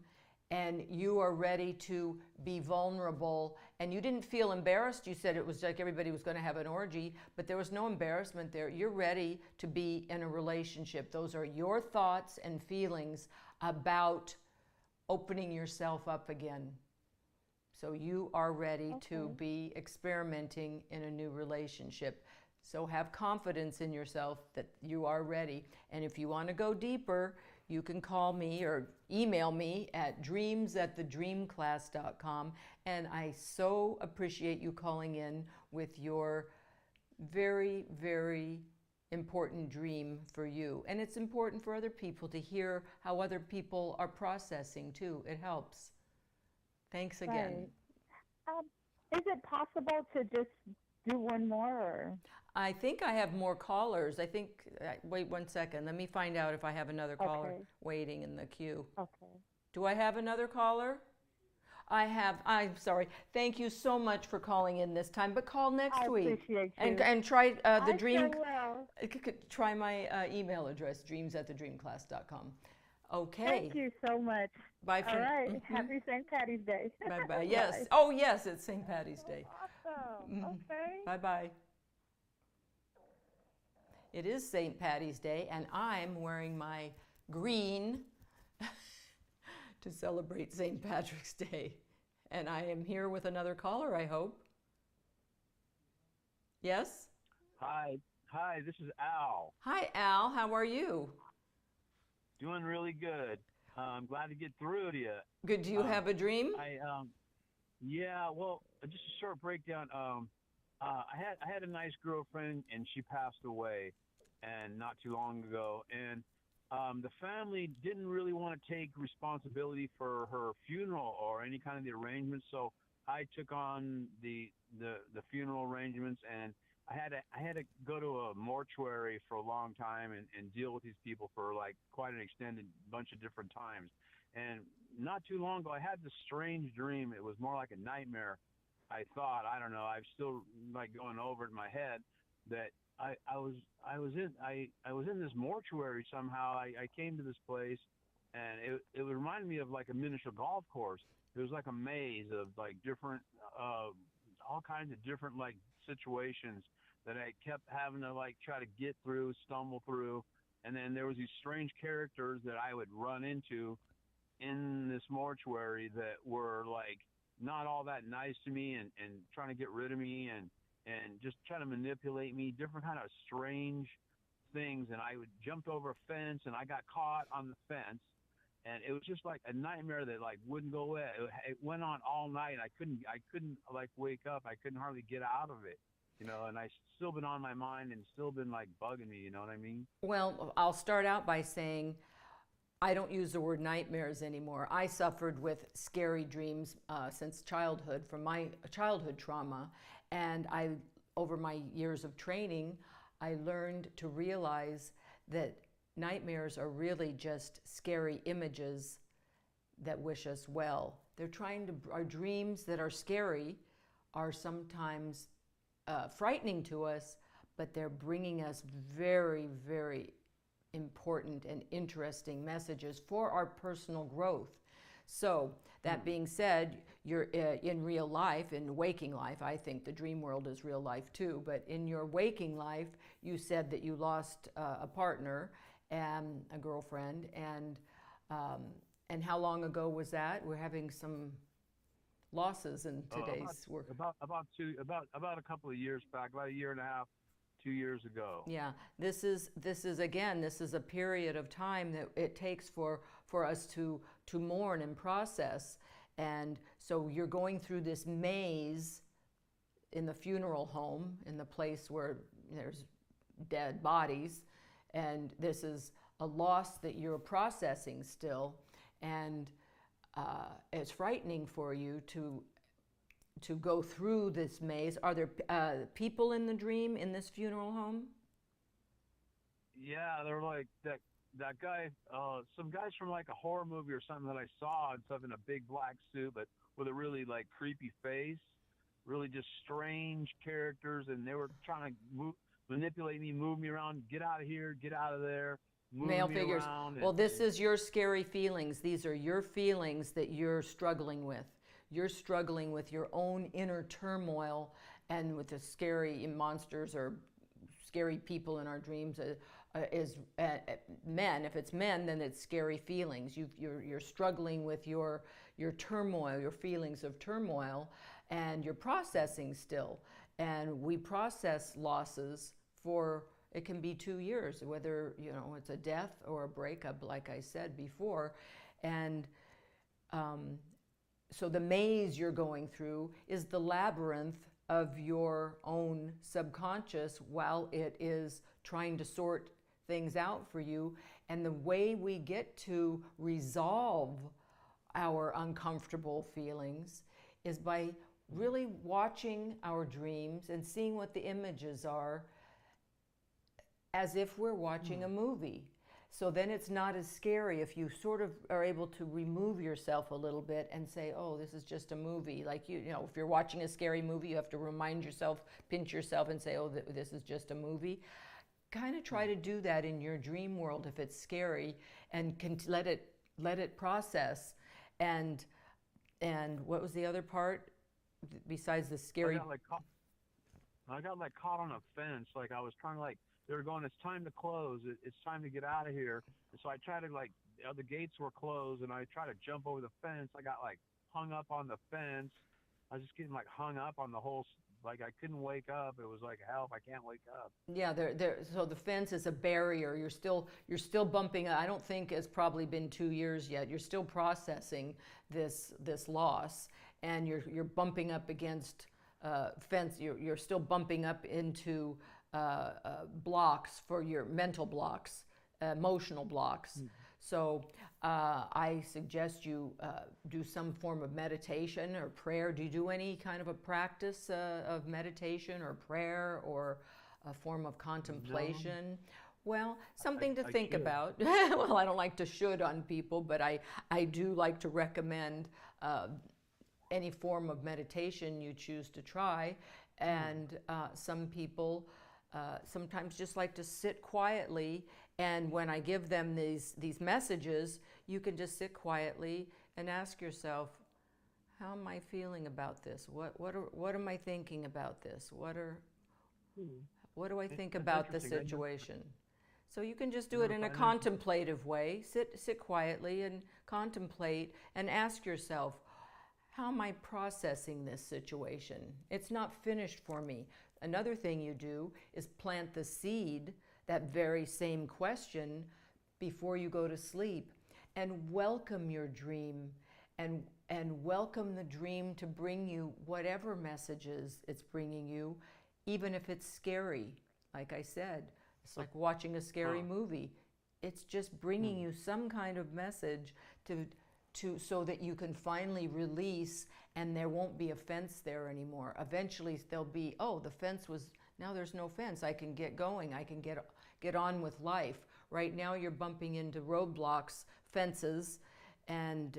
and you are ready to be vulnerable. And you didn't feel embarrassed. You said it was like everybody was going to have an orgy, but there was no embarrassment there. You're ready to be in a relationship. Those are your thoughts and feelings about opening yourself up again. So you are ready to be experimenting in a new relationship. So have confidence in yourself that you are ready. And if you want to go deeper, you can call me or email me at dreams@thedreamclass.com. And I so appreciate you calling in with your very, very important dream for you. And it's important for other people to hear how other people are processing too. It helps. Thanks again. Right. Is it possible to just do one more? Or? I think I have more callers. I think, wait 1 second. Let me find out if I have another caller waiting in the queue. Okay. Do I have another caller? I have. I'm sorry. Thank you so much for calling in this time, but call next week. I appreciate you. And try the dream. Sure will. Try my email address, dreams@thedreamclass.com. Okay. Thank you so much. Bye for All right. Happy St. Patty's Day. Bye-bye. Yes. Bye. Oh, yes, it's St. Patty's Day. Awesome. Okay. Bye-bye. It is St. Patty's Day, and I'm wearing my green to celebrate St. Patrick's Day. And I am here with another caller, I hope. Yes? Hi, this is Al. Hi, Al. How are you? Doing really good. I'm glad to get through to you. Good. Do you have a dream? Yeah. Well, just a short breakdown. I had a nice girlfriend, and she passed away, and not too long ago. And the family didn't really want to take responsibility for her funeral or any kind of the arrangements, so I took on the funeral arrangements, and I had to go to a mortuary for a long time and deal with these people for like quite an extended bunch of different times. And not too long ago, I had this strange dream. It was more like a nightmare. I thought, I don't know, I'm still like going over it in my head that I was in this mortuary somehow. I came to this place, and it reminded me of like a miniature golf course. It was like a maze of like different all kinds of different like situations that I kept having to like try to get through, stumble through. And then there was these strange characters that I would run into in this mortuary that were like not all that nice to me and trying to get rid of me and just trying to manipulate me, different kind of strange things. And I would jump over a fence, and I got caught on the fence. And it was just like a nightmare that like wouldn't go away. It went on all night. I couldn't like wake up. I couldn't hardly get out of it, you know. And I still been on my mind and still been like bugging me. You know what I mean? Well, I'll start out by saying I don't use the word nightmares anymore. I suffered with scary dreams since childhood, from my childhood trauma, and over my years of training, I learned to realize that nightmares are really just scary images that wish us well. Our dreams that are scary are sometimes frightening to us, but they're bringing us very, very important and interesting messages for our personal growth. So that being said, you're in real life, in waking life, I think the dream world is real life too, but in your waking life, you said that you lost a partner and a girlfriend, and how long ago was that? We're having some losses in today's work. About a couple of years back, about a year and a half, 2 years ago. Yeah, this is a period of time that it takes for us to mourn and process, and so you're going through this maze in the funeral home, in the place where there's dead bodies. And this is a loss that you're processing still. And it's frightening for you to go through this maze. Are there people in the dream in this funeral home? Yeah, they're like that guy, some guys from like a horror movie or something that I saw and stuff in a big black suit, but with a really like creepy face, really just strange characters, and they were trying to manipulate me, move me around, get out of here, get out of there, move Male me figures. around. Well, this is your scary feelings. These are your feelings that you're struggling with. You're struggling with your own inner turmoil and with the scary monsters or scary people in our dreams. Is men. If it's men, then it's scary feelings. You're struggling with your turmoil, your feelings of turmoil, and you're processing still. And we process losses for, it can be 2 years, whether it's a death or a breakup, like I said before. And so the maze you're going through is the labyrinth of your own subconscious while it is trying to sort things out for you. And the way we get to resolve our uncomfortable feelings is by really watching our dreams and seeing what the images are as if we're watching a movie. So then it's not as scary if you sort of are able to remove yourself a little bit and say, oh, this is just a movie. Like, if you're watching a scary movie, you have to remind yourself, pinch yourself and say, oh, this is just a movie. Kind of try to do that in your dream world if it's scary, and let it process. And what was the other part besides the scary? I got caught on a fence. Like I was trying to they were going, it's time to close. It's time to get out of here. And so I tried to the gates were closed, and I tried to jump over the fence. I got hung up on the fence. I was just getting hung up on the whole. I couldn't wake up. It was help! I can't wake up. Yeah, so the fence is a barrier. You're still bumping. I don't think it's probably been 2 years yet. You're still processing this loss, and you're bumping up against fence. You're still bumping up into blocks for your mental blocks, emotional blocks. So I suggest you do some form of meditation or prayer. Do you do any kind of a practice of meditation or prayer or a form of contemplation? No. Well, something to think about. Well, I don't like to should on people, but I do like to recommend any form of meditation you choose to try. And some people sometimes just like to sit quietly, and when I give them these messages, you can just sit quietly and ask yourself, how am I feeling about this? What am I thinking about this? What do I think about the situation? So you can just do it in a contemplative way. Sit quietly and contemplate and ask yourself, how am I processing this situation? It's not finished for me. Another thing you do is plant the seed, that very same question, before you go to sleep, and welcome your dream, and welcome the dream to bring you whatever messages it's bringing you, even if it's scary. Like I said, it's like watching a scary movie. It's just bringing you some kind of message so that you can finally release, and there won't be a fence there anymore. Eventually there'll be, oh, the fence was, now there's no fence. I can get going. I can get on with life. Right now you're bumping into roadblocks, fences, and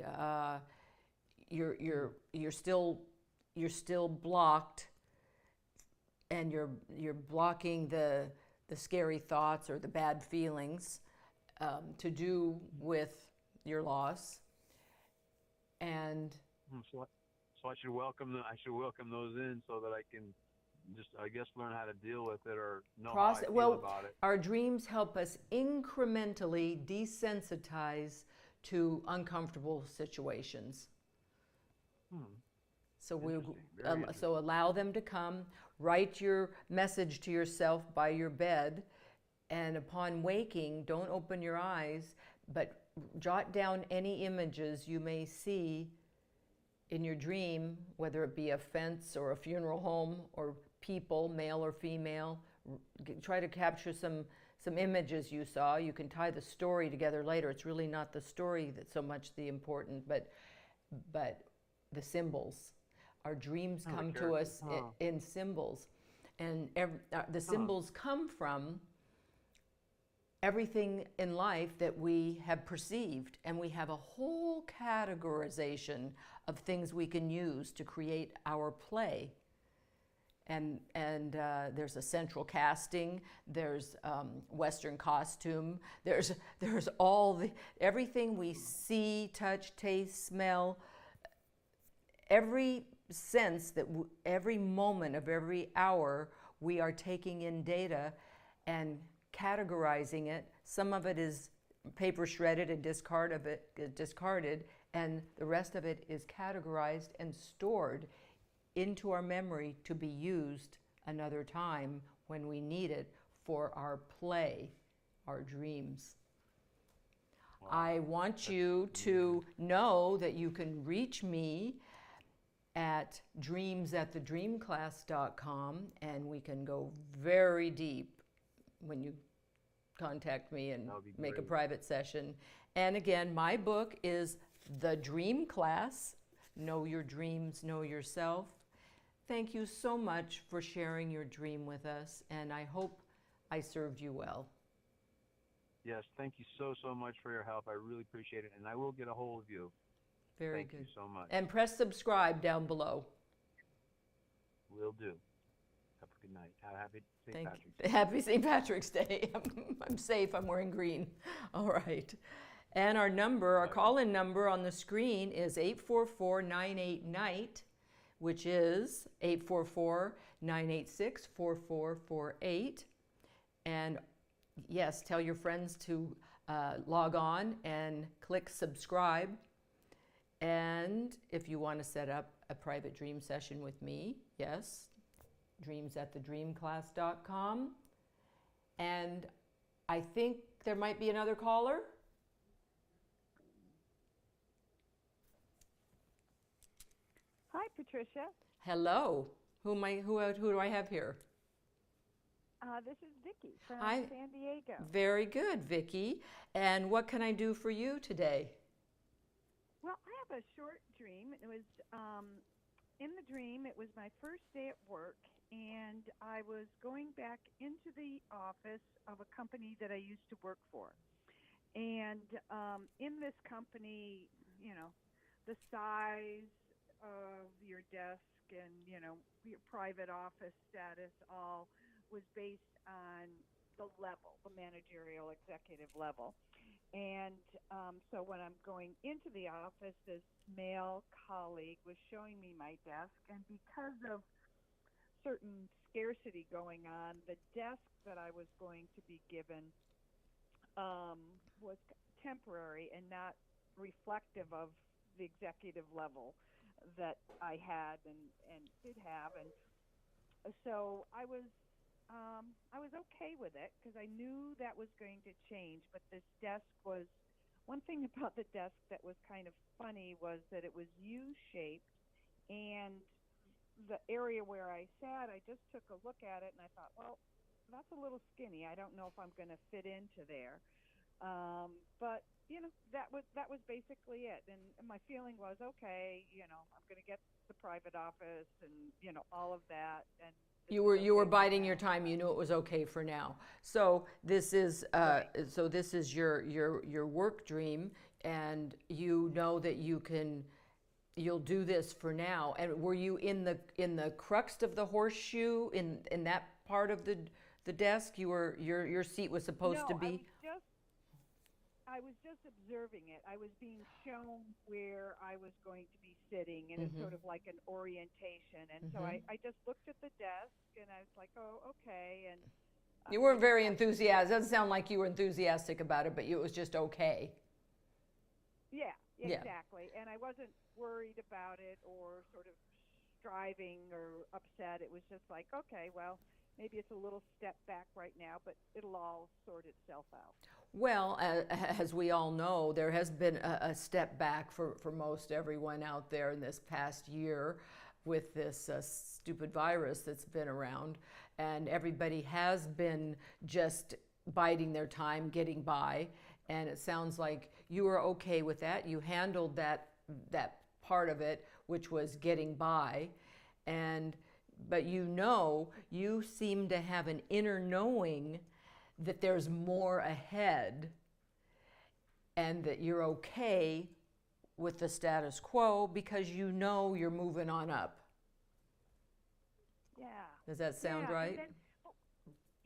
you're still blocked, and you're blocking the scary thoughts or the bad feelings to do with your loss. And so I should welcome those in so that I can just, I guess, learn how to deal with it or know how I feel about it. Our dreams help us incrementally desensitize to uncomfortable situations. So so allow them to come. Write your message to yourself by your bed, and upon waking, don't open your eyes, but jot down any images you may see in your dream, whether it be a fence or a funeral home or people, male or female. Try to capture some images you saw. You can tie the story together later. It's really not the story that's so much the important, but but the symbols. Our dreams Oh, the come to characters. us in symbols. And the symbols come from everything in life that we have perceived. And we have a whole categorization of things we can use to create our play. And there's a central casting, there's Western costume, there's everything we see, touch, taste, smell, every sense that every moment of every hour we are taking in data and categorizing it. Some of it is paper shredded and discarded, and the rest of it is categorized and stored into our memory to be used another time when we need it for our play, our dreams. Wow. I want you to know that you can reach me at dreamsatthedreamclass.com, and we can go very deep when you contact me and make a private session. And again, my book is The Dream Class, Know Your Dreams, Know Yourself. Thank you so much for sharing your dream with us, and I hope I served you well. Yes, thank you so much for your help. I really appreciate it, and I will get a hold of you. Very Thank good. you so much. And press subscribe down below. Will do. Have a good night. Happy St. Patrick's Day. Happy St. Patrick's Day. I'm safe. I'm wearing green. All right. And our number, our call-in number on the screen is 844-98-NIGHT, which is 844-986-4448. And yes, tell your friends to log on and click subscribe. And if you want to set up a private dream session with me, yes, dreamsatthedreamclass.com. And I think there might be another caller. Hi, Patricia. Hello. Who do I have here? This is Vicki from Hi. San Diego. Very good, Vicki. And what can I do for you today? Well, I have a short dream. It was in the dream. It was my first day at work, and I was going back into the office of a company that I used to work for. And in this company, you know, the size of your desk and, you know, your private office status all was based on the level, the managerial executive level. And so when I'm going into the office, this male colleague was showing me my desk, and because of certain scarcity going on, the desk that I was going to be given was temporary and not reflective of the executive level that I had and did have. And so I was okay with it because I knew that was going to change. But this desk was, one thing about the desk that was kind of funny was that it was U-shaped, and the area where I sat, I just took a look at it and I thought, well, that's a little skinny. I don't know if I'm going to fit into there. But you know, that was basically it. And my feeling was, okay, you know, I'm going to get the private office and, you know, all of that. And you were biding your time. You knew it was okay for now. So this is your work dream, and you know that you'll do this for now. And were you in the crux of the horseshoe in that part of the desk? Your seat was supposed to be. I was just observing it. I was being shown where I was going to be sitting, and it's sort of like an orientation. And so I just looked at the desk, and I was like, oh, okay. And you weren't very enthusiastic. It doesn't sound like you were enthusiastic about it, but it was just okay. Yeah, exactly. And I wasn't worried about it or sort of striving or upset. It was just like, okay, well, maybe it's a little step back right now, but it'll all sort itself out. Well, as we all know, there has been a step back for most everyone out there in this past year with this stupid virus that's been around. And everybody has been just biding their time, getting by. And it sounds like you were okay with that. You handled that part of it, which was getting by. But you seem to have an inner knowing that there's more ahead and that you're okay with the status quo because you know you're moving on up. Yeah. Does that sound Yeah, right?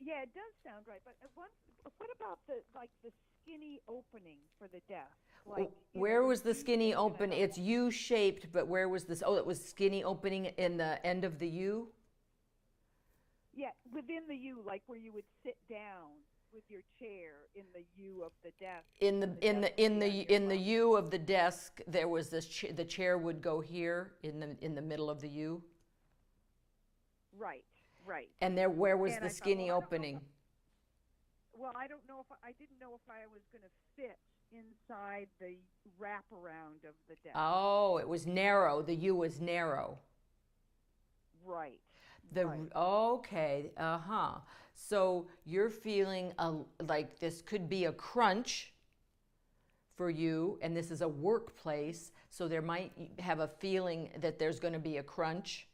Yeah, it does sound right. But what about the skinny opening for the desk? Like, where was the U skinny shape open? and It's U-shaped, but where was this? Oh, it was skinny opening in the end of the U? yeah, within the U, like where you would sit down with your chair in the U of the desk. In the desk in would the in be on the your in the left. U of the desk, there was this the chair would go here in the middle of the U. Right, right. And where was And the I thought, skinny well, I don't know opening? Well, I don't know if I didn't know if I was going to fit inside the wraparound of the desk. Oh, it was narrow. The U was narrow. Right. Right. Okay, so you're feeling like this could be a crunch for you, and this is a workplace, so there might have a feeling that there's going to be a crunch.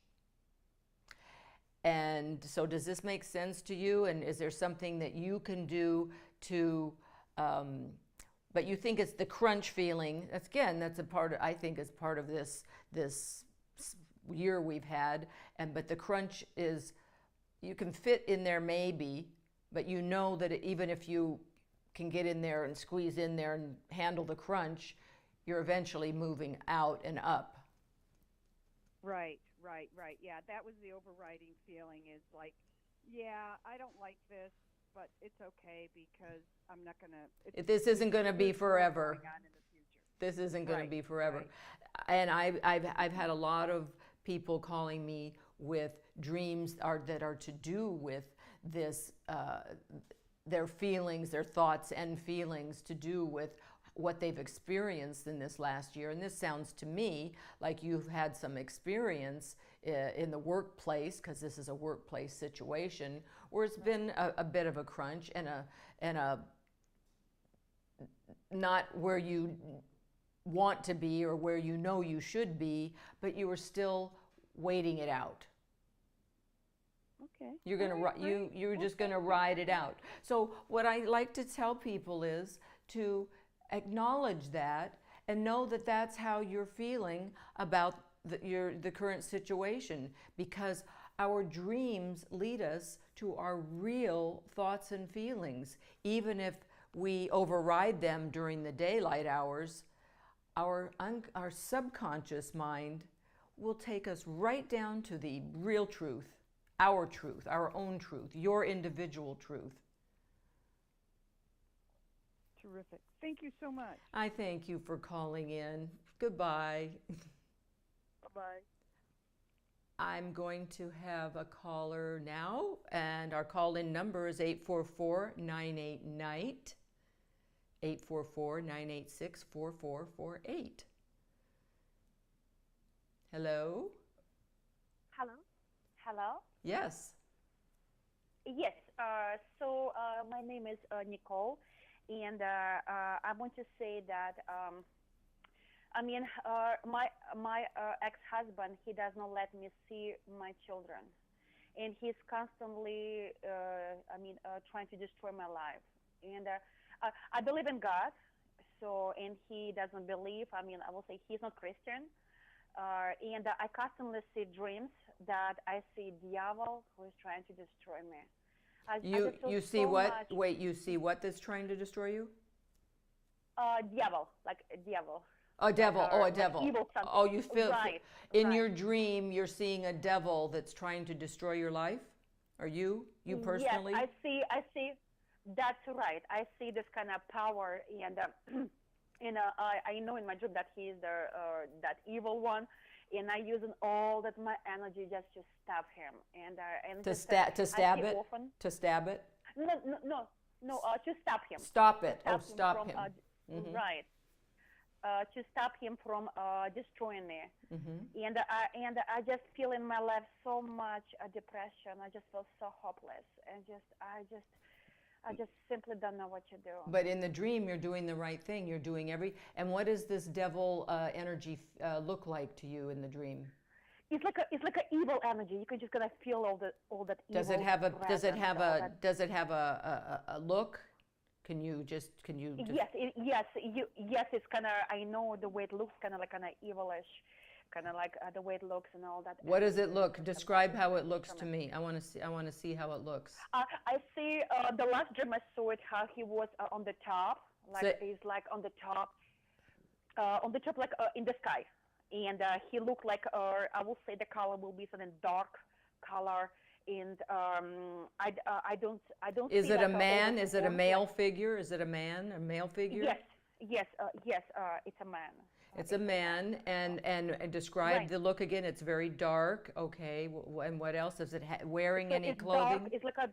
And so does this make sense to you? And is there something that you can do to, but you think it's the crunch feeling? That's a part, I think, is part of this year we've had. But the crunch is, you can fit in there maybe, but you know that even if you can get in there and squeeze in there and handle the crunch, you're eventually moving out and up. Right. Yeah, that was the overriding feeling is like, yeah, I don't like this, but it's okay because I'm not going to... This isn't going to be forever. Going on in the future. This isn't going to be forever. Right. And I've had a lot of people calling me with dreams that are to do with this, their feelings, their thoughts and feelings to do with what they've experienced in this last year. And this sounds to me like you've had some experience in the workplace, because this is a workplace situation where it's been a bit of a crunch and a not where you want to be or where you know you should be, but you were still waiting it out. Okay. You're just gonna ride it out. So what I like to tell people is to acknowledge that and know that that's how you're feeling about the current situation, because our dreams lead us to our real thoughts and feelings. Even if we override them during the daylight hours, our subconscious mind will take us right down to the real truth, our own truth, your individual truth. Terrific. Thank you so much. I thank you for calling in. Goodbye. Bye-bye. I'm going to have a caller now, and our call-in number is 844-98-NIGHT, 844-986-4448. Hello? Hello? Yes. Yes. So my name is Nicole, and I want to say that my ex-husband, he does not let me see my children, and he's constantly trying to destroy my life. And I believe in God, and he doesn't believe. I will say he's not Christian. And I constantly see dreams that I see devil who is trying to destroy me. You see so what? much- Wait, you see what that's trying to destroy you? Devil, like a devil. A devil. Or Oh, a like devil. evil something. Oh, you feel Right, in right. your dream you're seeing a devil that's trying to destroy your life? Are you personally? Yes, I see. That's right. I see this kind of power, and I know in my dream that he is that evil one, and I using all that my energy just to stab him, and To just, stab I see it? often. To stab it? No, to stop him. Stop it. To Oh, stop from, him. Mhm. Right. To stop him from destroying me. Mhm. And I just feel in my life so much depression. I just feel so hopeless, and I just simply don't know what to do. But in the dream, you're doing the right thing. You're doing and what does this devil energy look like to you in the dream? It's like an evil energy. You can just gonna feel all that evil. Does it have a presence, a look? Can you just Yes, it's kind of, I know the way it looks, kind of like evilish, kind of like the way it looks and all that. What does it look? Describe how it looks to me. I want to see how it looks. I see the last dream I saw it, how he was on the top, like he's like on the top like in the sky, and he looked like I will say the color will be something dark color, and I don't. Is see it like a man? Is it a male like, figure? Is it a man? A male figure? Yes. It's a man. It's a man, and describe Right. the look again. It's very dark. Okay, and what else? Is it wearing any it's clothing? Dark. It's like a.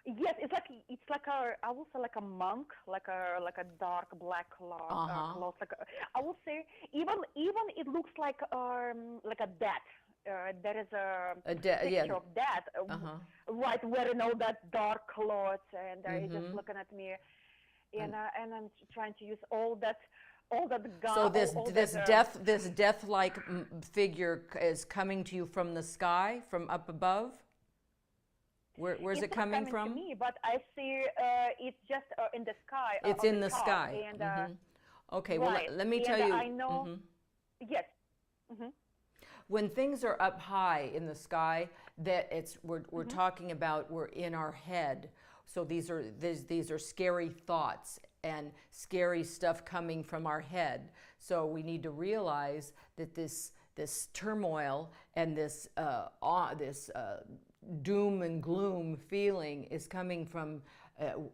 Yes, it's like I will say like a monk, like a dark black cloth. Clothes. I will say even it looks like a death. There is a picture of death, right, wearing all that dark clothes, and he's just looking at me, and I'm trying to use all that God. So this death-like figure is coming to you from the sky, from up above. Where's it coming from? To me, but I see it's just in the sky. It's in the sky. And, Okay, right. well, let me tell you. I know. Yes. When things are up high in the sky, that we're talking about, we're in our head. So these are scary thoughts and scary stuff coming from our head. So we need to realize that this turmoil and this doom and gloom feeling is coming from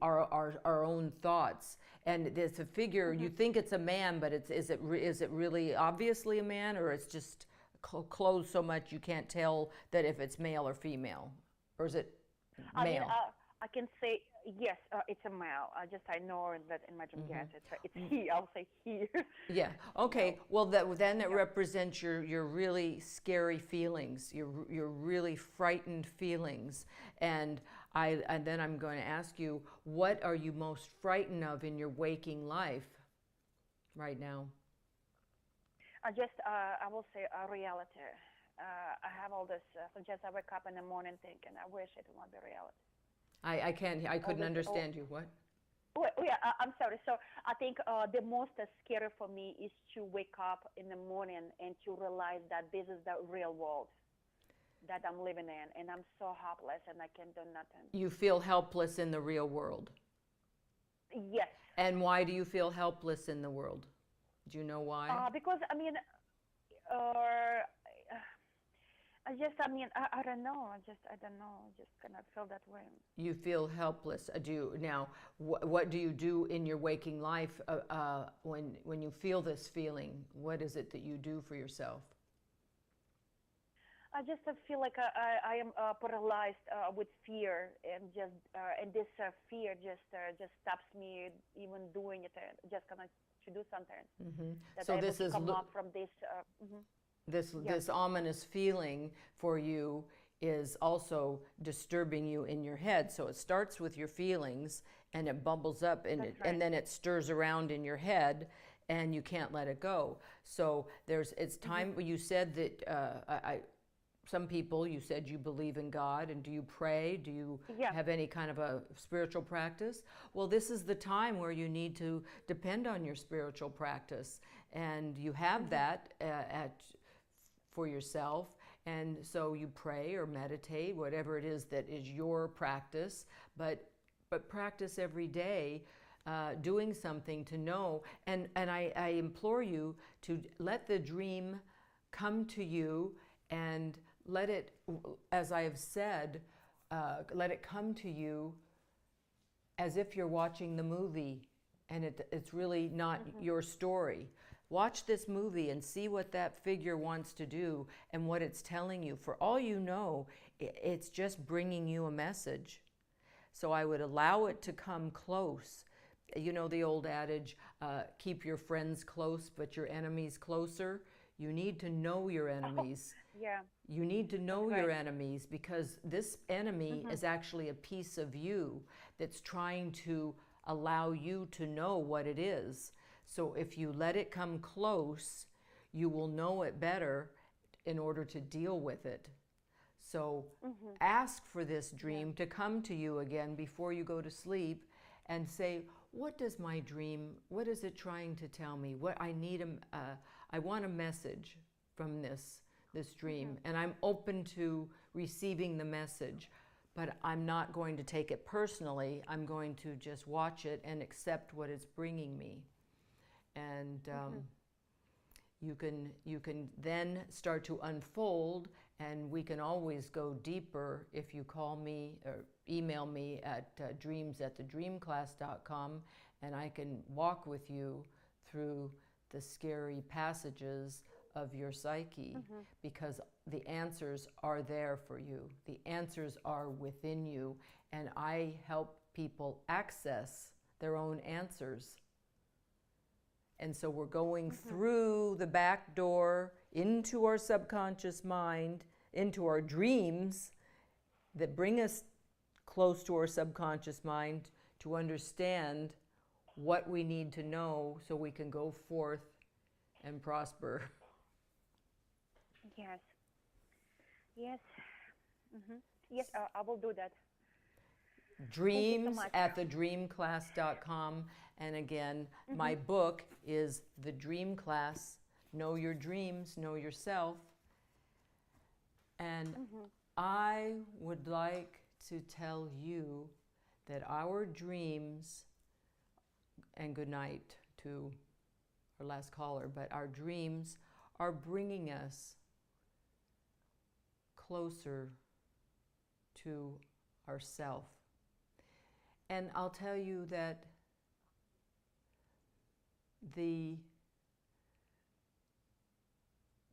our own thoughts. And it's a figure. You think it's a man, but is it really obviously a man, or it's just clothes so much you can't tell that if it's male or female, or is it male? I mean, I can say yes, it's a male. I know that in my dream. Yes, it's he. I'll say he. Yeah. Okay. Well, then it represents your really scary feelings, your really frightened feelings, and then I'm going to ask you, what are you most frightened of in your waking life right now? I will say reality. I have all this. Just I wake up in the morning thinking, I wish it would be reality. I couldn't understand you. What? Oh, yeah, I'm sorry. So I think the most scary for me is to wake up in the morning and to realize that this is the real world that I'm living in, and I'm so helpless and I can do nothing. You feel helpless in the real world? Yes. And why do you feel helpless in the world? Do you know why? Because, I mean, I don't know. I don't know. I just kind of feel that way. You feel helpless. What do you do in your waking life when you feel this feeling? What is it that you do for yourself? I just feel like I am paralyzed with fear, and this fear just stops me even doing it. Just kind of to do something. So this is come up from this. This ominous feeling for you is also disturbing you in your head. So it starts with your feelings, and it bubbles up, and then it stirs around in your head, and you can't let it go. So it's time. You said that some people, you said you believe in God, and do you pray? Do you have any kind of a spiritual practice? Well, this is the time where you need to depend on your spiritual practice, and you have that for yourself. And so you pray or meditate, whatever it is that is your practice, but practice every day, doing something to know. And I implore you to let the dream come to you, and let it, as I have said, let it come to you as if you're watching the movie, and it's really not your story. Watch this movie and see what that figure wants to do and what it's telling you. For all you know, it's just bringing you a message. So I would allow it to come close. You know the old adage, keep your friends close but your enemies closer. You need to know your enemies. Yeah. You need to know That's your right. enemies, because this enemy is actually a piece of you that's trying to allow you to know what it is. So if you let it come close, you will know it better in order to deal with it. So ask for this dream to come to you again before you go to sleep, and say, what does my dream, what is it trying to tell me? What I need, I want a message from this dream, and I'm open to receiving the message, but I'm not going to take it personally. I'm going to just watch it and accept what it's bringing me. And you can then start to unfold, and we can always go deeper if you call me or email me at dreams@thedreamclass.com, and I can walk with you through the scary passages of your psyche, because the answers are there for you. The answers are within you, and I help people access their own answers. And so we're going through the back door into our subconscious mind, into our dreams that bring us close to our subconscious mind to understand what we need to know so we can go forth and prosper. Yes. Yes. Yes, I will do that. Dreams@thedreamclass.com. And again, my book is The Dream Class. Know your dreams, know yourself. And I would like to tell you that our dreams, and good night to our last caller, but our dreams are bringing us closer to ourself. And I'll tell you that the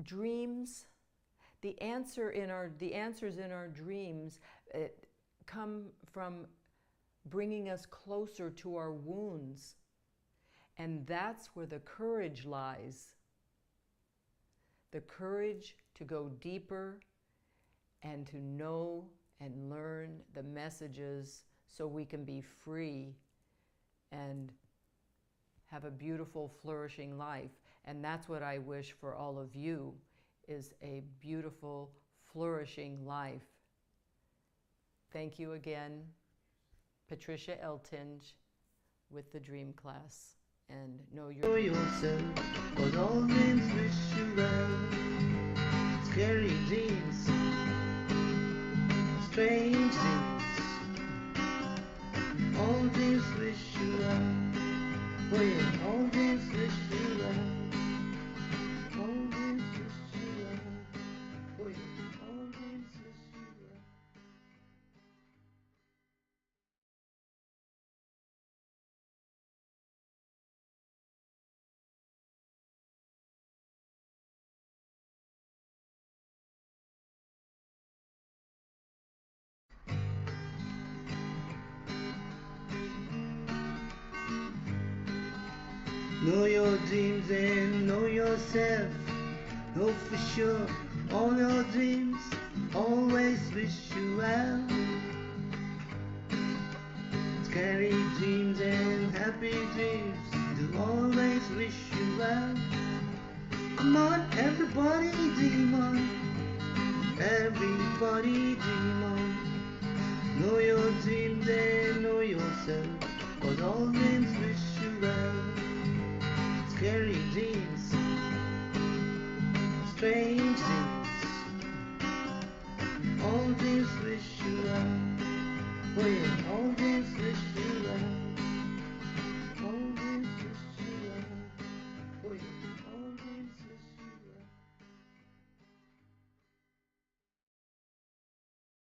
dreams, the answers in our dreams, come from bringing us closer to our wounds. And that's where the courage lies. The courage to go deeper and to know and learn the messages so we can be free and have a beautiful, flourishing life. And that's what I wish for all of you, is a beautiful, flourishing life. Thank you again. Patricia Eltinge with the Dream Class. And know yourself, but all dreams wish you well. Scary dreams, strange dreams, all dreams wish you well. Oh yeah, all dreams wish you well. All dreams wish you well. Oh yeah, all dreams wish you well. Know your dreams and know yourself. Know for sure all your dreams always wish you well. Scary dreams and happy dreams do always wish you well. Come on, everybody dream on. Everybody dream on. Know your dreams and know yourself, 'cause all dreams wish you well. Scary dreams, strange dreams, all dreams wish you well. Oh yeah, all dreams wish